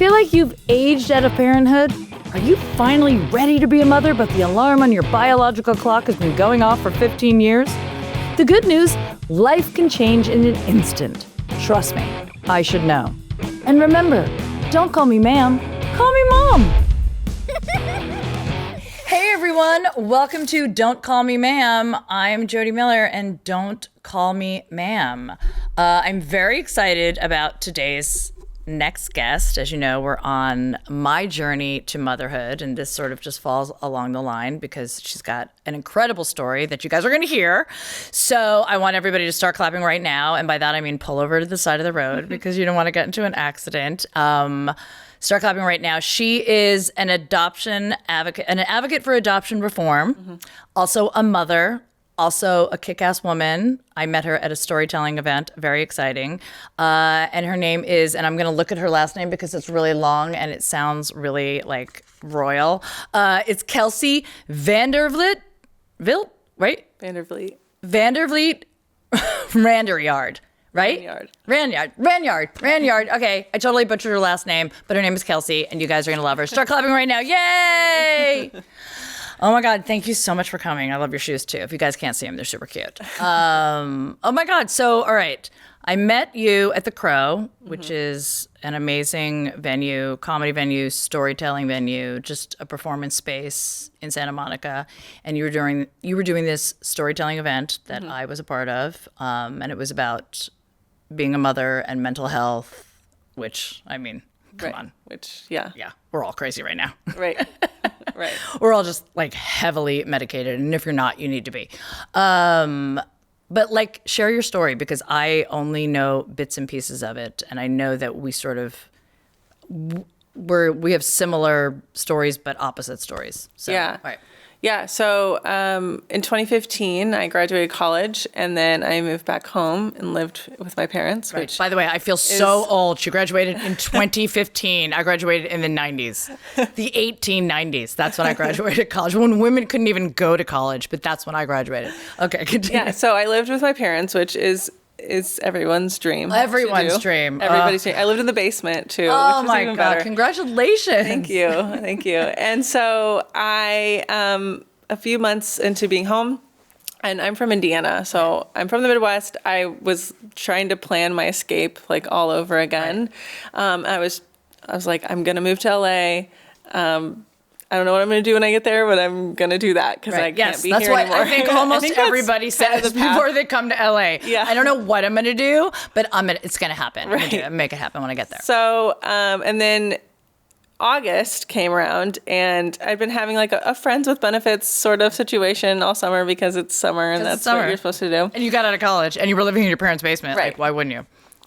Feel like you've aged out of parenthood? Are you finally ready to be a mother, but the alarm on your biological clock has been going off for 15 years? The good news, life can change in an instant. Trust me, I should know. And remember, don't call me ma'am, call me mom. Hey everyone, welcome to Don't Call Me Ma'am. I'm Jodi Miller and don't call me ma'am. I'm very excited about today's next guest. As you know, we're on my journey to motherhood, and this sort of just falls along the line because she's got an incredible story that you guys are going to hear. So I want everybody to start clapping right now, and by that I mean pull over to the side of the road because you don't want to get into an accident. Start clapping right now. She is an adoption advocate, an advocate for adoption reform, also a mother, also a kick-ass woman. I met her at a storytelling event, very exciting. And her name is, and I'm going to look at her last name because it's really long and it sounds really like royal. It's Kelsey Vander Vliet, right? Vander Vliet. Vander Vliet Ranyard. Right? Ranyard. Okay, I totally butchered her last name, but her name is Kelsey, and you guys are going to love her. Start clapping right now. Yay! Oh my God, thank you so much for coming. I love your shoes too. If you guys can't see them, they're super cute. Oh my God, so all right. I met you at the Crow, which is an amazing venue, comedy venue, storytelling venue, just a performance space in Santa Monica. And you were doing this storytelling event that I was a part of, and it was about being a mother and mental health, which, I mean, come on. Yeah, we're all crazy right now. Right. We're all just like heavily medicated, and if you're not, you need to be. But like, share your story because I only know bits and pieces of it, and I know that we sort of we have similar stories but opposite stories. So, Yeah. Right. Yeah. So in 2015, I graduated college, and then I moved back home and lived with my parents. Right. Which, by the way, I feel so old. She graduated in 2015. I graduated in the 90s, the 1890s. That's when I graduated college, when women couldn't even go to college, but that's when I graduated. Okay, continue. Yeah. So I lived with my parents, which is everyone's dream. Everyone's dream. Everybody's dream. I lived in the basement too. Oh which my is even God! better. Congratulations. Thank you. And so I, a few months into being home, and I'm from Indiana, so I'm from the Midwest. I was trying to plan my escape like all over again. Right. I was like, I'm gonna move to LA. I don't know what I'm going to do when I get there, but I'm going to do that because I can't be here anymore. That's what I think almost everybody says before they come to LA. Yeah. I don't know what I'm going to do, but it's going to happen. Right. I'm going to make it happen when I get there. So, and then August came around, and I'd been having like a friends with benefits sort of situation all summer because it's summer and that's what you're supposed to do. And you got out of college and you were living in your parents' basement. Right. Like, why wouldn't you?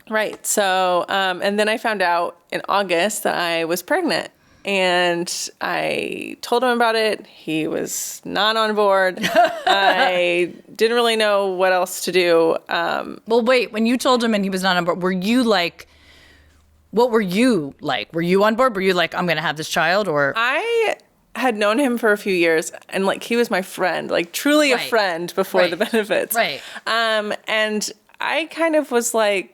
Right. So, and then I found out in August that I was pregnant. And I told him about it. He was not on board. I didn't really know what else to do. Well, wait, when you told him and he was not on board, were you like, what were you like? Were you on board? Were you like, I'm going to have this child? Or I had known him for a few years, and like he was my friend, like truly a friend before the benefits. Right. And I kind of was like,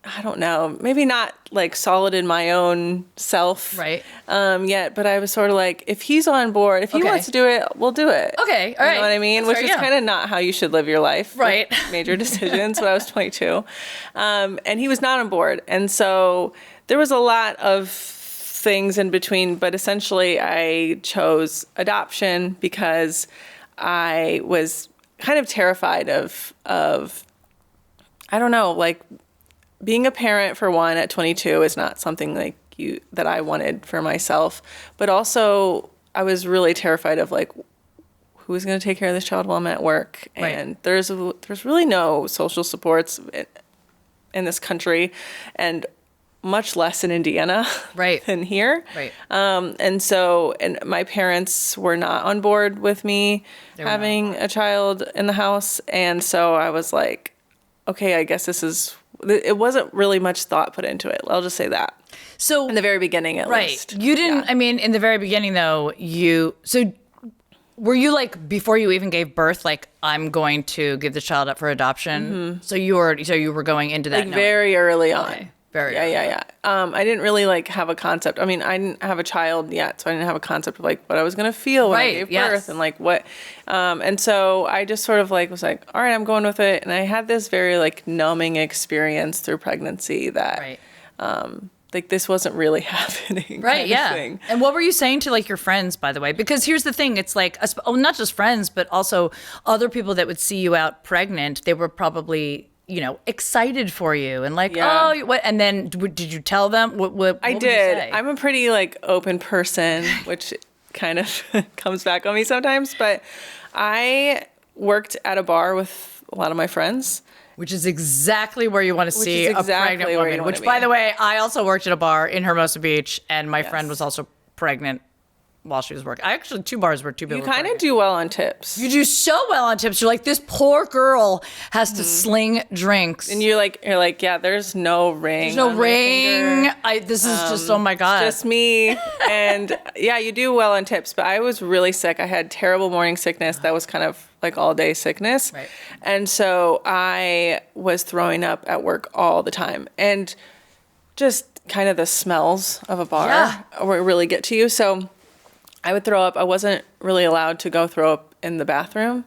I don't know, maybe not like solid in my own self yet, but I was sort of like, if he's on board, if he wants to do it, we'll do it. Okay, all right. You know what I mean? That's Which is kind of not how you should live your life. Right. Major decisions when I was 22. And he was not on board. And so there was a lot of things in between, but essentially I chose adoption because I was kind of terrified of I don't know, like, being a parent, for one, at 22 is not something like that I wanted for myself. But also, I was really terrified of like, who's going to take care of this child while I'm at work? Right. And there's really no social supports in this country, and much less in Indiana than here. Right. And my parents were not on board with me having a child in the house. And so I was like, okay, I guess it wasn't really much thought put into it. I'll just say that. So in the very beginning, at least. You didn't, I mean, in the very beginning though, were you like, before you even gave birth, like, I'm going to give the child up for adoption? Mm-hmm. So you were going into that like very early on. Very Yeah, early. yeah. I didn't really like have a concept. I mean, I didn't have a child yet, so I didn't have a concept of like what I was gonna feel when I Right, gave yes. birth and like what. And so I just sort of like was like, all right, I'm going with it. And I had this very like numbing experience through pregnancy that Right. like this wasn't really happening. Right, kind of yeah. thing. And what were you saying to like your friends, by the way? Because here's the thing, it's like, not just friends, but also other people that would see you out pregnant. They were probably, excited for you and like, Yeah. oh, what? And then did you tell them? What I would you did. say? I'm a pretty like open person, which kind of comes back on me sometimes. But I worked at a bar with a lot of my friends. Which is exactly where you want to see is a exactly pregnant where you woman. wanna Which, be. by the way, I also worked at a bar in Hermosa Beach, and my friend Yes. was also pregnant while she was working. I actually 2 bars where 2 people You were kind of pregnant. do well on tips. You do so well on tips. You're like, this poor girl has to sling drinks. And you're like, yeah, there's no ring. There's no on my ring. finger. This is just, oh my God. Just me. And yeah, you do well on tips, but I was really sick. I had terrible morning sickness. That was kind of like all day sickness. Right. And so I was throwing up at work all the time. And just kind of the smells of a bar Yeah. really get to you. So I would throw up. I wasn't really allowed to go throw up in the bathroom.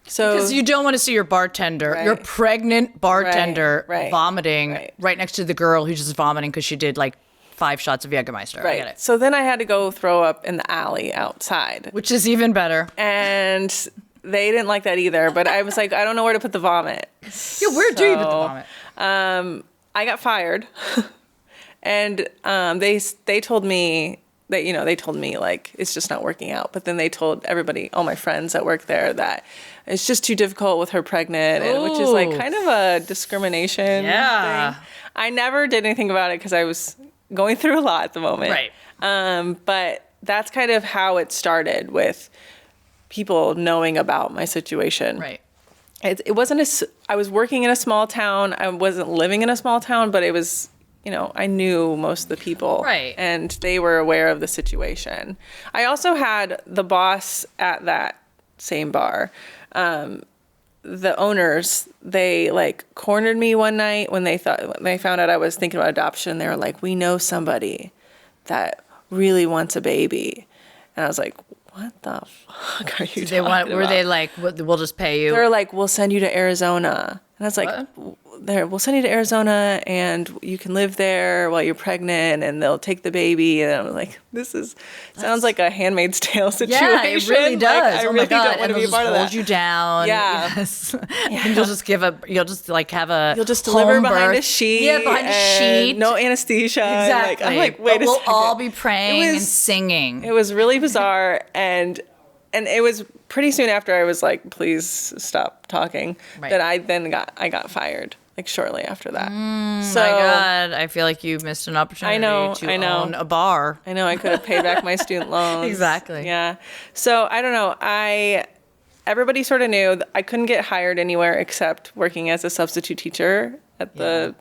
So Because you don't want to see your bartender, Right. your pregnant bartender Right. vomiting right next to the girl who's just vomiting because she did like 5 shots of Jägermeister. I get it. So then I had to go throw up in the alley outside. Which is even better. And they didn't like that either. But I was like, I don't know where to put the vomit. Yeah, where do you put the vomit? I got fired. And they told me that, they told me like, it's just not working out. But then they told everybody, all my friends that work there, that it's just too difficult with her pregnant, and, which is like Ooh. kind of a discrimination Yeah. thing. I never did anything about it because I was going through a lot at the moment. Right. But that's kind of how it started, with people knowing about my situation. Right. It wasn't I was working in a small town. I wasn't living in a small town, but it was, I knew most of the people. Right. And they were aware of the situation. I also had the boss at that same bar. The owners, they like cornered me one night when they found out I was thinking about adoption. They were like, we know somebody that really wants a baby. And I was like, what the fuck are you talking about? Were they like, we'll just pay you? They're like, we'll send you to Arizona. And I was like, we'll send you to Arizona and you can live there while you're pregnant and they'll take the baby. And I was like, sounds like a Handmaid's Tale situation. Yeah, it really does. Like, I oh really my God. don't want And to be a they'll part just of hold that. you down. Yeah. Yes. And you'll just have a You'll just deliver home behind birth. a sheet. Yeah, behind a and sheet. No anesthesia. Exactly. I'm like, wait but a we'll second. all be praying It and was- singing. It was really bizarre. And it was pretty soon after I was like, please stop talking, Right. that I got fired, like shortly after that. So my God, I feel like you missed an opportunity to own a bar. I know I could have paid back my student loans. Exactly. Yeah. So I don't know. Everybody sort of knew that I couldn't get hired anywhere except working as a substitute teacher at the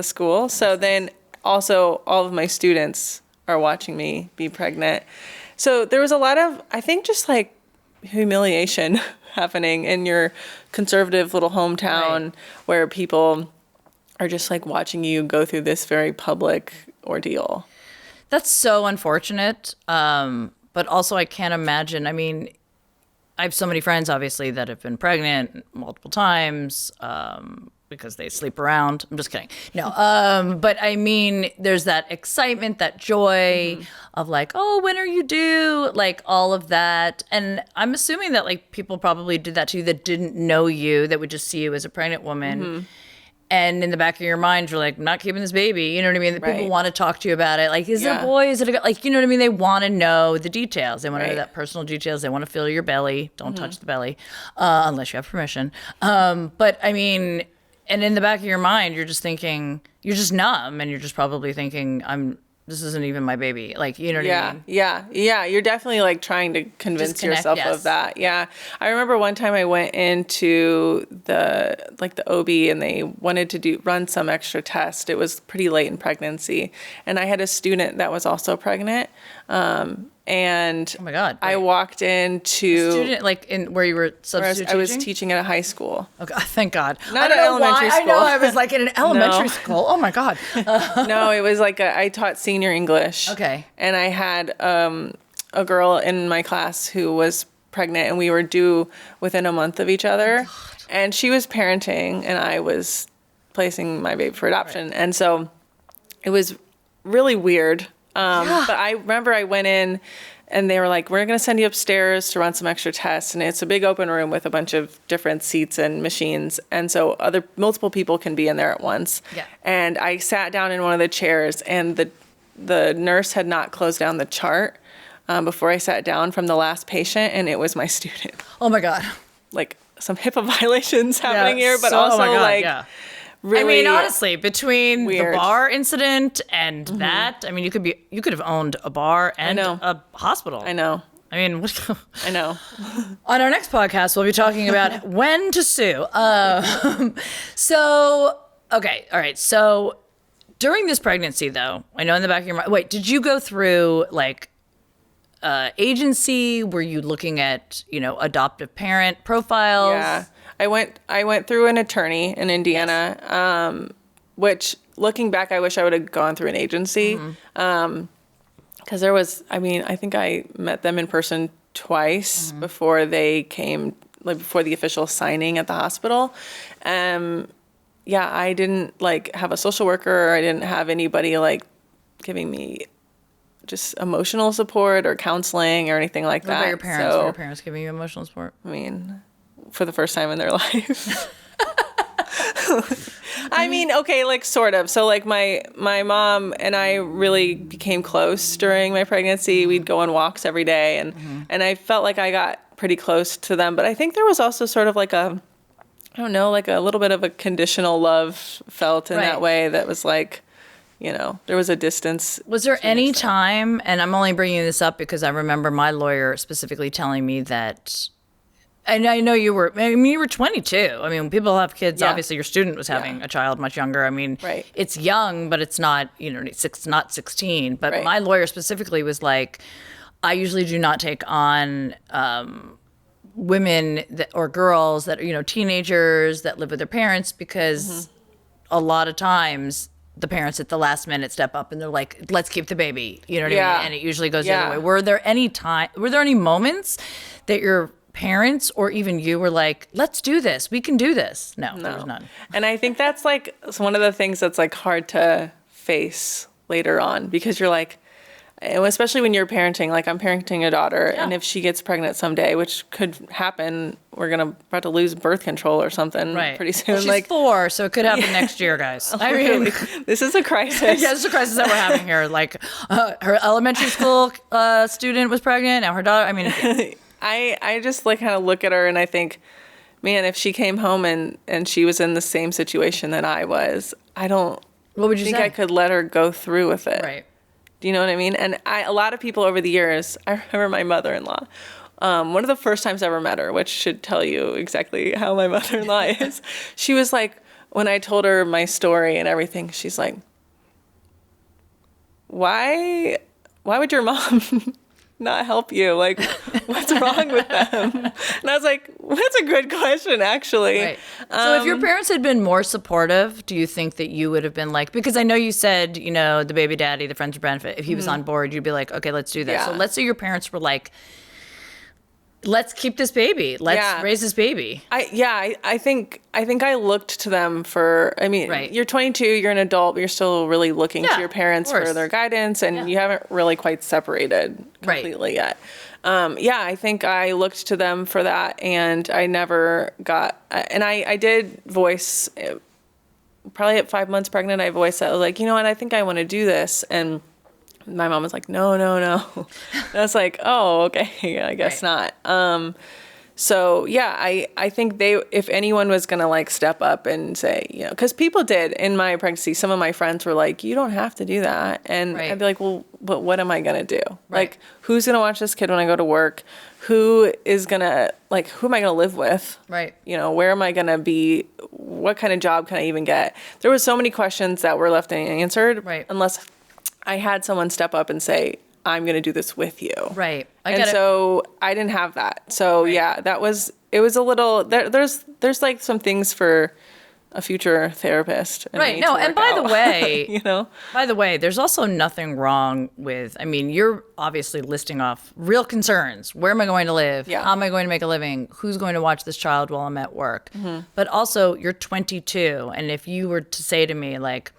school. So then also all of my students are watching me be pregnant. So there was a lot of, I think, just like humiliation happening in your conservative little hometown, Right. where people are just like watching you go through this very public ordeal. That's so unfortunate. But also, I can't imagine. I mean, I have so many friends, obviously, that have been pregnant multiple times because they sleep around. I'm just kidding. No. But I mean, there's that excitement, that joy of like, oh, when are you due? Like all of that. And I'm assuming that like people probably did that to you that didn't know you, that would just see you as a pregnant woman. And in the back of your mind, you're like, I'm not keeping this baby. You know what I mean? The people Right. want to talk to you about it. Like, is it a Yeah. boy? Is it a girl? Like, you know what I mean? They want to know the details. They want to know Right. that personal details. They want to feel your belly. Don't touch the belly unless you have permission. But I mean, and in the back of your mind, you're just thinking, you're just numb, and you're just probably thinking, this isn't even my baby. Like, you know what I mean? Yeah. You're definitely like trying to convince Disconnect, yourself yes. of that. Yeah. I remember one time I went into the OB and they wanted to run some extra test. It was pretty late in pregnancy. And I had a student that was also pregnant. And oh my God, I wait. walked into Student, like in where you were where substitute I was teaching? teaching at a high school. Okay, thank God. Not I don't at know elementary why. I know school. I was like in an elementary No. school. Oh my God. No, it was like I taught senior English. Okay. And I had a girl in my class who was pregnant, and we were due within a month of each other. And she was parenting, and I was placing my baby for adoption. Right. And so it was really weird. But I remember I went in, and they were like, we're going to send you upstairs to run some extra tests. And it's a big open room with a bunch of different seats and machines. And so multiple people can be in there at once. Yeah. And I sat down in one of the chairs, and the nurse had not closed down the chart before I sat down from the last patient, and it was my student. Oh my God. Like some HIPAA violations happening here, but so- also oh my God, like yeah. really. I mean, honestly, between weird. the bar incident and that, I mean, you could have owned a bar and know. a hospital. I know. I mean, what, I know. on our next podcast, we'll be talking about when to sue. So, okay, all right. So, during this pregnancy, though, I know in the back of your mind. Wait, did you go through like agency? Were you looking at adoptive parent profiles? Yeah. I went through an attorney in Indiana, which looking back, I wish I would have gone through an agency. Because there was, I think I met them in person twice before they came, like before the official signing at the hospital. Yeah, I didn't like have a social worker. I didn't have anybody like giving me just emotional support or counseling or anything like What that. about your parents? So, Were your parents giving you emotional support? I mean, for the first time in their life. I mean, okay, like sort of. So like my mom and I really became close during my pregnancy. We'd go on walks every day, and I felt like I got pretty close to them. But I think there was also sort of like a little bit of a conditional love felt in that way that was like, there was a distance. Was there any time, and I'm only bringing this up because I remember my lawyer specifically telling me that, and I know you were 22. I mean, when people have kids, Yeah. obviously your student was having a child much younger. I mean, Right. it's young, but it's not, it's not 16. But Right. my lawyer specifically was like, I usually do not take on women or girls that are, teenagers that live with their parents because a lot of times the parents at the last minute step up and they're like, let's keep the baby. You know what I mean? And it usually goes the other way. Were there any moments that your parents or even you were like, let's do this, we can do this? No, there was none. And I think that's like one of the things that's like hard to face later on, because you're like, and especially when you're parenting, like I'm parenting a daughter, and if she gets pregnant someday, which could happen, we're about to lose birth control or something pretty soon. Well, she's 4, so it could happen next year, guys. I mean, this is a crisis. yeah, this is a crisis that we're having here. Like her elementary school student was pregnant, now her daughter, I mean. I just like kind of look at her and I think, man, if she came home and she was in the same situation that I was, I don't What would you think say? I could let her go through with it. Right. Do you know what I mean? And a lot of people over the years, I remember my mother-in-law, one of the first times I ever met her, which should tell you exactly how my mother-in-law is. She was like, when I told her my story and everything, she's like, why would your mom not help you? Like, what's wrong with them? And I was like, that's a good question, actually. Right. So if your parents had been more supportive, do you think that you would have been like, because I know you said, the baby daddy, the friends with benefit, if he was on board, you'd be like, okay, let's do that. So Yeah. let's say your parents were like, let's keep this baby. Let's raise this baby. I think I looked to them for, you're 22, you're an adult, but you're still really looking to your parents for their guidance, and you haven't really quite separated completely yet. I think I looked to them for that, and I never got, and I did voice, probably at 5 months pregnant, I voiced that, I was like, you know what, I think I want to do this, and my mom was like, no. And I was like, oh, okay, I guess not. So yeah, I think if anyone was going to like step up and say, because people did in my pregnancy, some of my friends were like, you don't have to do that. And I'd be like, well, but what am I going to do? Like, who's going to watch this kid when I go to work? Who am I going to live with? Right. Where am I going to be? What kind of job can I even get? There were so many questions that were left unanswered. Right. Unless I had someone step up and say, I'm going to do this with you. Right. And so I didn't have that. So yeah, it was a little, there's like some things for a future therapist. Right. No. And by the way, you know, by the way, there's also nothing wrong with, I mean, you're obviously listing off real concerns. Where am I going to live? Yeah. How am I going to make a living? Who's going to watch this child while I'm at work? But also you're 22. And if you were to say to me like,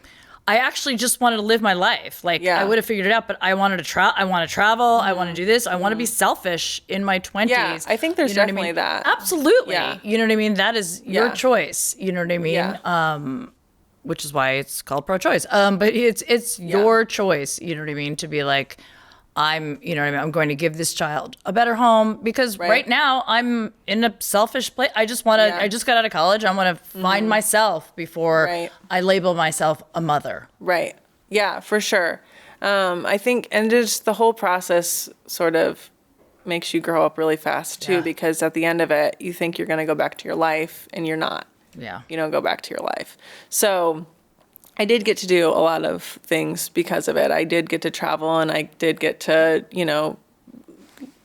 I actually just wanted to live my life. Like I would have figured it out, but I wanted to I want to travel. I want to do this. I want to be selfish in my 20s. Yeah, I think there's definitely that. Absolutely. Yeah. You know what I mean? That is your choice. You know what I mean? Yeah. Which is why it's called pro-choice. But it's your choice. You know what I mean? To be like, I'm going to give this child a better home because right now I'm in a selfish place. I just got out of college. I want to find myself before I label myself a mother. Right. Yeah, for sure. I think, and just the whole process sort of makes you grow up really fast too, because at the end of it, you think you're going to go back to your life and you're not. Yeah. You don't go back to your life. So I did get to do a lot of things because of it. I did get to travel and I did get to,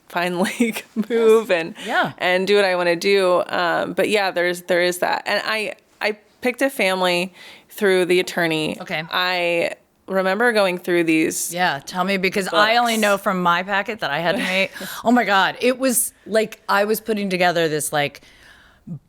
finally move and do what I want to do. But yeah, there is that. And I picked a family through the attorney. Okay. I remember going through these. Yeah, tell me, because books. I only know from my packet that I had to make. Oh my God. It was like I was putting together this like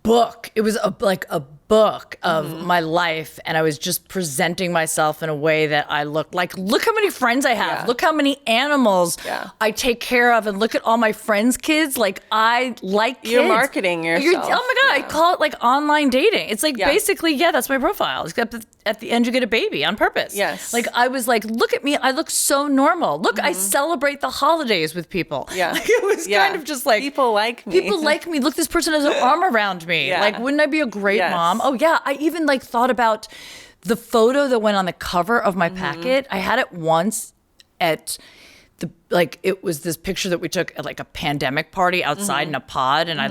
book. It was a book of my life, and I was just presenting myself in a way that I looked like, look how many friends I have. Look how many animals I take care of, and look at all my friends' kids. Like, I like kids. You're marketing yourself. Oh my God, I call it like online dating. It's like basically, that's my profile. Except at the end you get a baby on purpose. Yes. Like, I was like, look at me, I look so normal. Look, I celebrate the holidays with people. Yeah. Like, it was kind of just like, people like me. People like me. Look, this person has an arm around me. Yeah. Like, wouldn't I be a great mom? Oh yeah, I even like thought about the photo that went on the cover of my packet. I had it once at it was this picture that we took at like a pandemic party outside in a pod, and I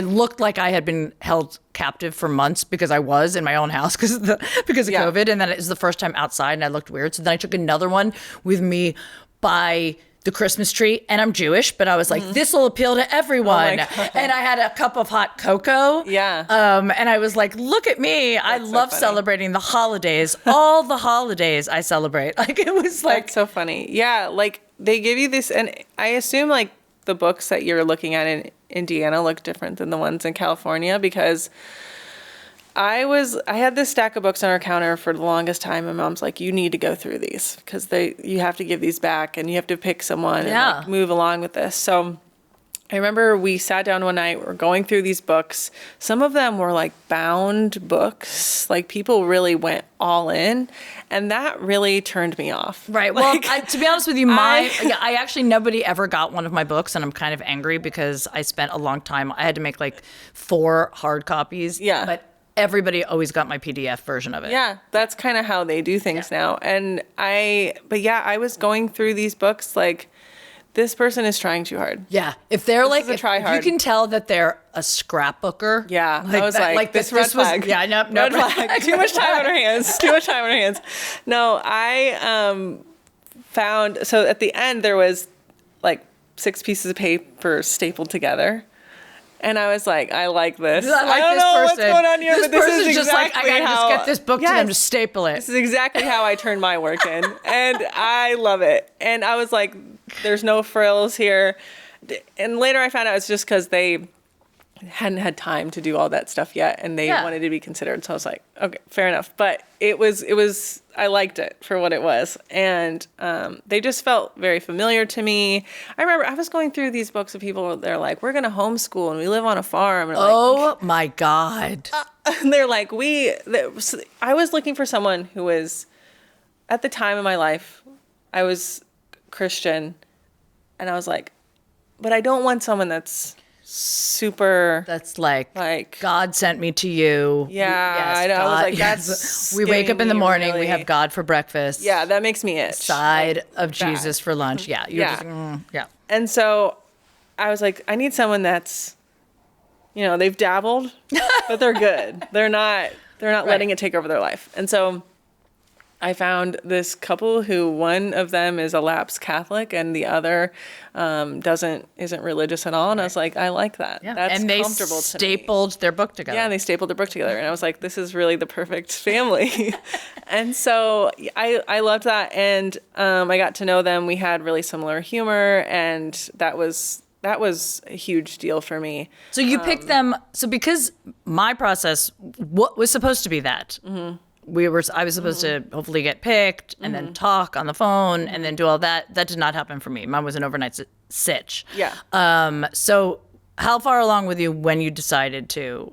looked like I had been held captive for months because I was in my own house because of COVID, and then it was the first time outside, and I looked weird. So then I took another one with me by the Christmas tree, and I'm Jewish, but I was like, this will appeal to everyone. Oh, and I had a cup of hot cocoa. Yeah. And I was like, look at me. I love celebrating the holidays. All the holidays I celebrate. Like, it was like. That's so funny. Yeah. Like, they give you this, and I assume like the books that you're looking at in Indiana look different than the ones in California, because I had this stack of books on our counter for the longest time, and Mom's like, you need to go through these because you have to give these back and you have to pick someone and like, move along with this. So I remember we sat down one night, we're going through these books. Some of them were like bound books, like people really went all in, and that really turned me off. Right. Well, to be honest with you, I actually, nobody ever got one of my books, and I'm kind of angry because I spent a long time. I had to make like 4 hard copies. Yeah. But everybody always got my PDF version of it. Yeah, that's kind of how they do things now. And I was going through these books like, this person is trying too hard. Yeah, if they're like, if you can tell that they're a scrapbooker. Yeah, I was like this red flag. Yeah, no red flag. Too much time on her hands. Too much time on her hands. No, I found, so at the end there was like 6 pieces of paper stapled together. And I was like, I like this. I don't know what's going on here, but this is exactly just like, I gotta just get this book to them to staple it. This is exactly how I turn my work in. And I love it. And I was like, there's no frills here. And later I found out it's just because they hadn't had time to do all that stuff yet, and they wanted to be considered. So I was like, okay, fair enough. But it was, I liked it for what it was. And they just felt very familiar to me. I remember I was going through these books of people, they're like, we're going to homeschool and we live on a farm. And my God. And they're like, I was looking for someone who was, at the time of my life, I was Christian, and I was like, but I don't want someone that's super, that's like God sent me to you. Yeah, yes, I know. God, I was like, yes. We wake up in the morning, really, we have God for breakfast. Yeah, that makes me itch. Side of Jesus for lunch. Yeah, just, And so I was like, I need someone that's, they've dabbled, but they're good. They're not letting it take over their life. And so I found this couple who one of them is a lapsed Catholic and the other isn't religious at all. And I was like, I like that. Yeah. That's and they comfortable to me. stapled their book together. Yeah, and they stapled their book together. And I was like, this is really the perfect family. And so I loved that. And I got to know them. We had really similar humor. And that was a huge deal for me. So you picked them. So because my process, what was supposed to be that. Mm-hmm. I was supposed to hopefully get picked and then talk on the phone and then do all that. That did not happen for me. Mine was an overnight sitch. Yeah. So how far along with you when you decided this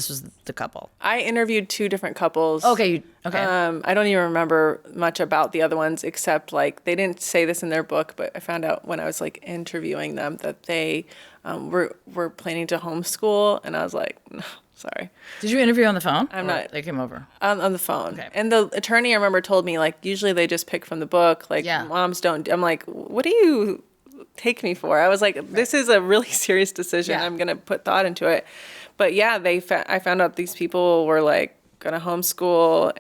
was the couple? I interviewed 2 different couples. Okay. I don't even remember much about the other ones except like they didn't say this in their book, but I found out when I was like interviewing them that they were planning to homeschool, and I was like, no, sorry. Did you interview on the phone? I'm not. They came over. On the phone. Okay. And the attorney I remember told me like usually they just pick from the book. Like moms don't. I'm like, what do you take me for? I was like, this is a really serious decision. Yeah. I'm gonna put thought into it. But yeah, I found out these people were like gonna homeschool,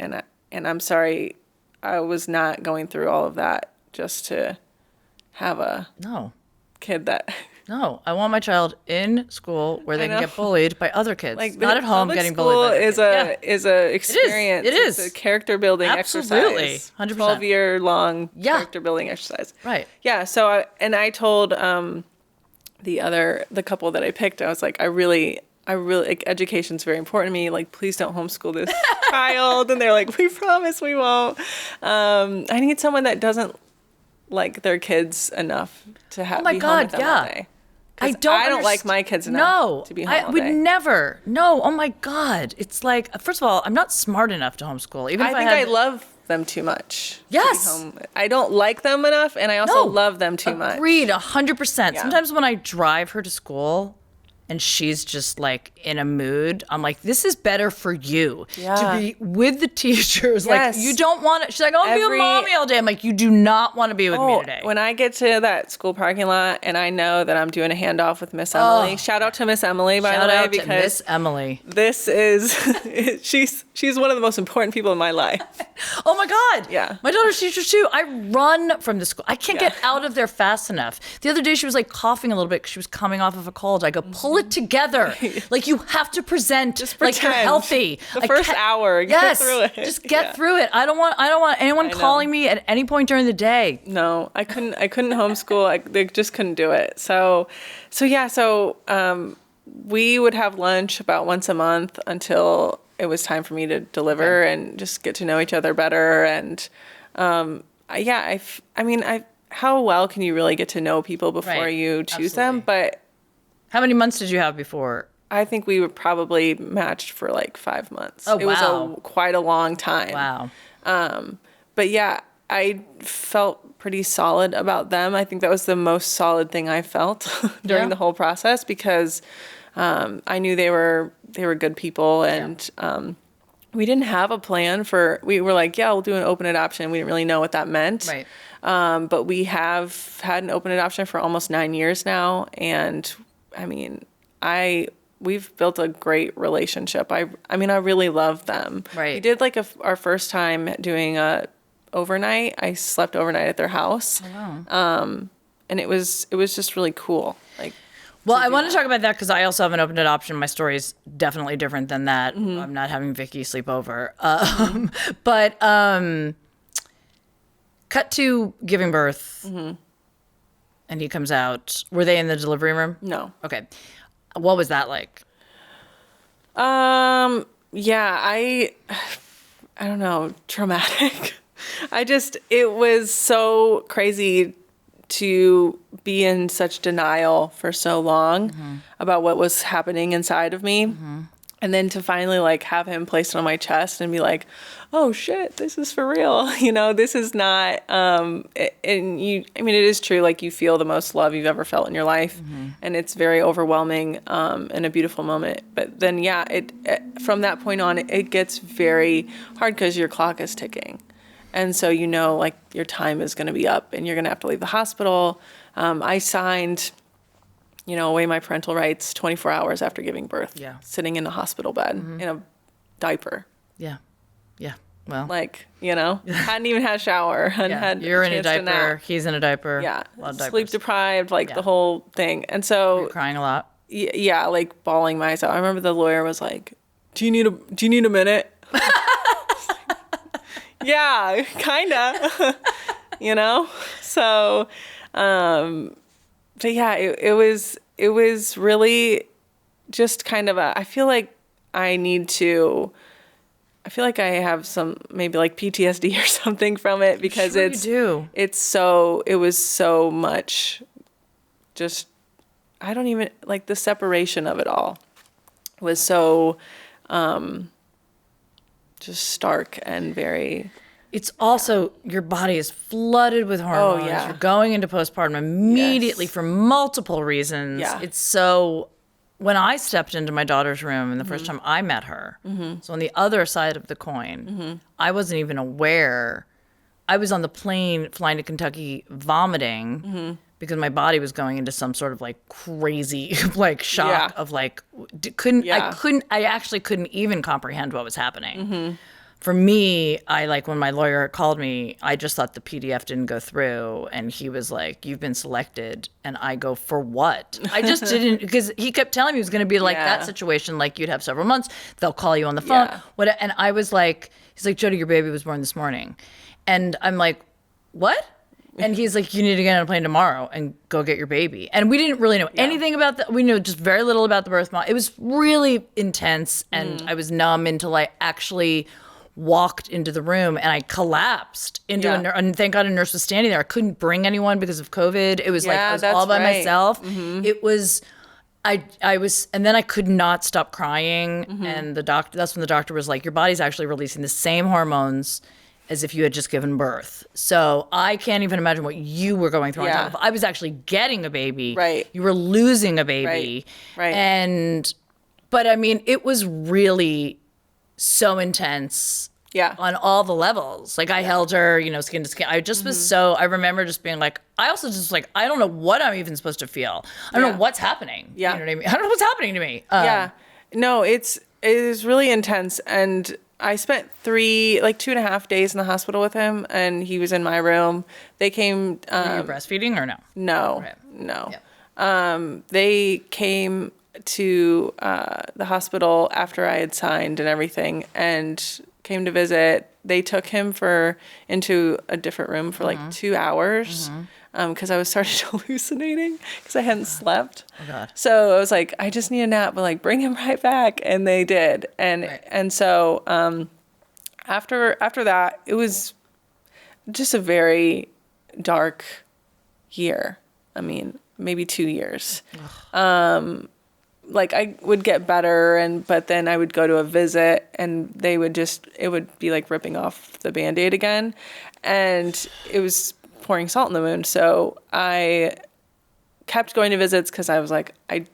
and I'm sorry, I was not going through all of that just to have a kid that. No, I want my child in school where they can get bullied by other kids, like not at home getting bullied by other kids. Is a experience. It is. It's a character building Absolutely. exercise. 100%. 12-year long character building exercise. Right. Yeah. So I told the couple that I picked, I was like, I really like education's very important to me. Like, please don't homeschool this child. And they're like, we promise we won't. I need someone that doesn't like their kids enough to have. Oh my God! Home with them all day. I don't like my kids enough to be home all day. I would never. No. Oh my God! It's like, first of all, I'm not smart enough to homeschool. Even if I love them too much. Yes. I don't like them enough, and I also love them too much. Agreed, 100%. Sometimes when I drive her to school and she's just like in a mood, I'm like, this is better for you to be with the teachers. Yes. Like, you don't want to. She's like, I'll be with mommy all day. I'm like, you do not want to be with me today. When I get to that school parking lot and I know that I'm doing a handoff with Miss Emily, shout out to Miss Emily, by the way, because Miss Emily. This is she's one of the most important people in my life. Oh my God. Yeah. My daughter's teacher too. I run from the school. I can't get out of there fast enough. The other day she was like coughing a little bit because she was coming off of a cold. I go, pull it together. Like, you have to present like you're healthy. The first hour, get through it. Just get through it. I don't want anyone calling me at any point during the day. No, I couldn't homeschool. They just couldn't do it. So we would have lunch about once a month until it was time for me to deliver and just get to know each other better. And how well can you really get to know people before you choose them? But how many months did you have before? I think we were probably matched for like 5 months. Oh, it was quite a long time. Wow. But yeah, I felt pretty solid about them. I think that was the most solid thing I felt during the whole process, because I knew they were good people, and we didn't have a plan we were like, we'll do an open adoption. We didn't really know what that meant. Right. But we have had an open adoption for almost 9 years now, and I mean, we've built a great relationship. I really love them. Right. We did like our first time doing a overnight. I slept overnight at their house. Oh, wow. And it was just really cool. Like, well, I want to talk about that because I also have an open adoption. My story is definitely different than that. Mm-hmm. I'm not having Vicky sleep over. But cut to giving birth, and he comes out. Were they in the delivery room? No. Okay. What was that like? Yeah, I don't know, traumatic. It was so crazy to be in such denial for so long about what was happening inside of me. And then to finally like have him placed on my chest and be like, oh shit, this is for real. This is not, it is true. Like, you feel the most love you've ever felt in your life, and it's very overwhelming, and a beautiful moment. But then, from that point on, it gets very hard because your clock is ticking. And so, like, your time is going to be up and you're going to have to leave the hospital. I signed, away my parental rights 24 hours after giving birth. Yeah. Sitting in a hospital bed in a diaper. Yeah. Yeah. Well. Like, hadn't even had a shower. Hadn't had You're a in a chance to diaper. nap. He's in a diaper. Yeah. A lot of Sleep diapers. deprived, the whole thing. And so, You're crying a lot. yeah, like bawling myself. I remember the lawyer was like, do you need a minute? Yeah, kinda. So, but yeah, it was really just kind of I feel like I have some maybe like PTSD or something from it because Sure you do. it was so much just, I don't even, like the separation of it all was so just stark and very. It's also, your body is flooded with hormones. Oh, yeah. You're going into postpartum immediately Yes. for multiple reasons. Yeah. It's so, when I stepped into my daughter's room and the first time I met her, so on the other side of the coin, I wasn't even aware. I was on the plane flying to Kentucky vomiting because my body was going into some sort of like crazy like shock Yeah. of like, Yeah. I actually couldn't even comprehend what was happening. For me, when my lawyer called me, I just thought the PDF didn't go through. And he was like, you've been selected. And I go, for what? I just didn't, because he kept telling me it was going to be like Yeah. that situation, like you'd have several months. They'll call you on the phone. Yeah. And I was like, he's like, Jodi, your baby was born this morning. And I'm like, what? And he's like, you need to get on a plane tomorrow and go get your baby. And we didn't really know anything about that. We knew just very little about the birth mom. It was really intense. And I was numb until I actually walked into the room and I collapsed into a nurse. And thank God a nurse was standing there. I couldn't bring anyone because of COVID. It was like I was that's all by right. myself. It was, I was, and then I could not stop crying. And that's when the doctor was like, your body's actually releasing the same hormones as if you had just given birth. So I can't even imagine what you were going through on top of. I was actually getting a baby. Right. You were losing a baby. Right. But I mean, it was really so intense. Yeah. On all the levels. Like I held her, skin to skin. I just was I remember just being like, I also just like, I don't know what I'm even supposed to feel. I don't know what's happening. Yeah. You know what I mean? I don't know what's happening to me. Yeah. No, it is really intense. And I spent 2.5 days in the hospital with him and he was in my room. They came, Were you breastfeeding or no? no, Okay. no. Yeah. They came to the hospital after I had signed and everything and came to visit. They took him into a different room for 2 hours because I was started hallucinating because I hadn't slept. Oh God. So I was like, I just need a nap, but bring him right back. And they did. And so after that, it was just a very dark year. I mean, maybe 2 years. I would get better but then I would go to a visit and it would be like ripping off the Band-Aid again. And it was pouring salt in the wound. So I kept going to visits because I was like, I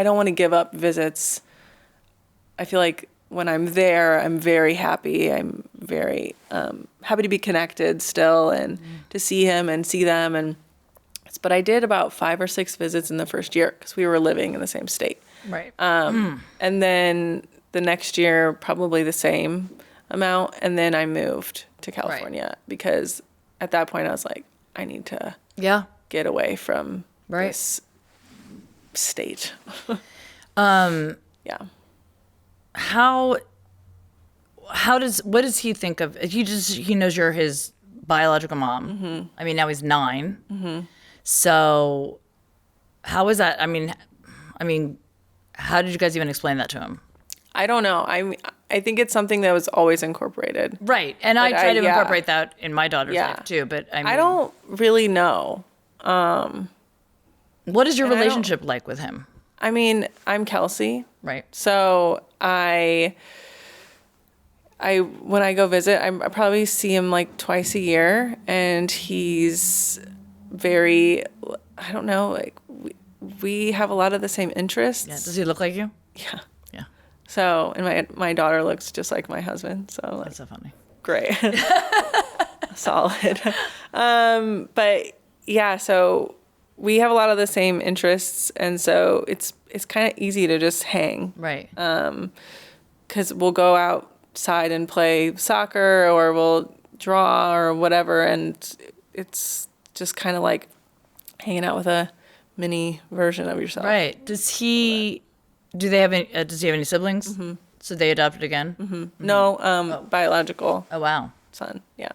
don't want to give up visits. I feel like when I'm there, I'm very happy. I'm very happy to be connected still and to see him and see them. But I did about 5 or 6 visits in the first year because we were living in the same state. Right. And then the next year, probably the same amount. And then I moved to California because at that point I was like, I need to get away from this state. Yeah. What does he think of, he knows you're his biological mom. I mean, now he's 9. So how is that? I mean, how did you guys even explain that to him? I don't know. I think it's something that was always incorporated. Right. And I try to incorporate that in my daughter's life too, but I don't really know. What is your relationship like with him? I mean, I'm Kelsey. Right. So I when I go visit, I probably see him twice a year and he's very, I don't know, we have a lot of the same interests. Yeah. Does he look like you? Yeah. Yeah. So, and my daughter looks just like my husband. So That's so funny. Great. Solid. But yeah, so we have a lot of the same interests. And so it's kind of easy to just hang. Right. 'Cause we'll go out outside and play soccer, or we'll draw or whatever. And it's just kind of like hanging out with a mini version of yourself. Right. Does he have any siblings? Mm-hmm. So they adopted again? Mm-hmm. No, biological. Oh, wow. Son. Yeah.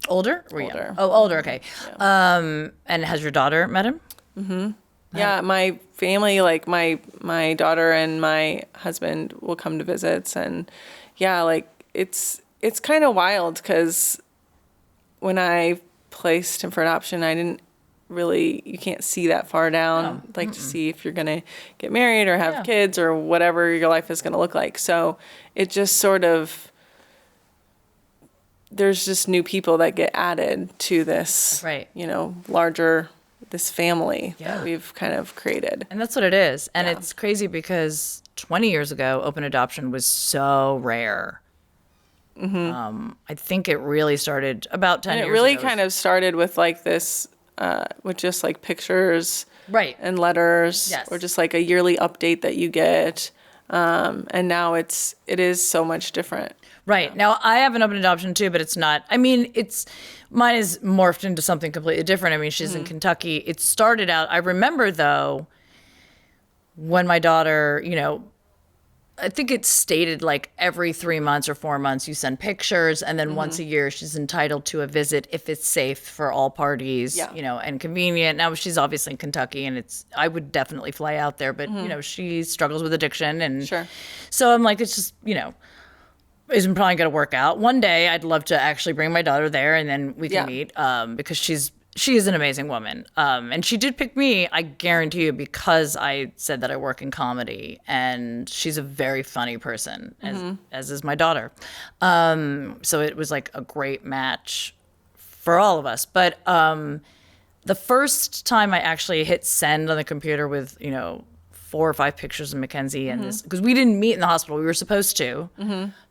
Older? Or Older. young? Oh, older. Okay. Yeah. And has your daughter met him? Mm-hmm. Yeah, my family, like my daughter and my husband will come to visits, and yeah, like it's kind of wild because when I placed him for adoption, I didn't really, you can't see that far down, to see if you're gonna get married or have kids or whatever your life is gonna look like. So it just sort of, there's just new people that get added to this, right? Larger. This family that we've kind of created. And that's what it is. And it's crazy because 20 years ago, open adoption was so rare. Mm-hmm. I think it really started about 10 years ago. It really kind of started with like this, with just like pictures and letters, or just like a yearly update that you get. And now it is so much different. Right. Now, I have an open adoption too, but it's not, mine is morphed into something completely different. She's in Kentucky. It started out, I remember though, when my daughter, I think it's stated like every 3 months or 4 months you send pictures, and then once a year she's entitled to a visit if it's safe for all parties, and convenient. Now she's obviously in Kentucky, and I would definitely fly out there, but she struggles with addiction, and so I'm like, it's just, isn't probably going to work out. One day I'd love to actually bring my daughter there, and then we can meet, because she is an amazing woman. And she did pick me, I guarantee you, because I said that I work in comedy, and she's a very funny person, as is my daughter. So it was like a great match for all of us. But the first time I actually hit send on the computer with, 4 or 5 pictures of Mackenzie and this, because we didn't meet in the hospital. We were supposed to,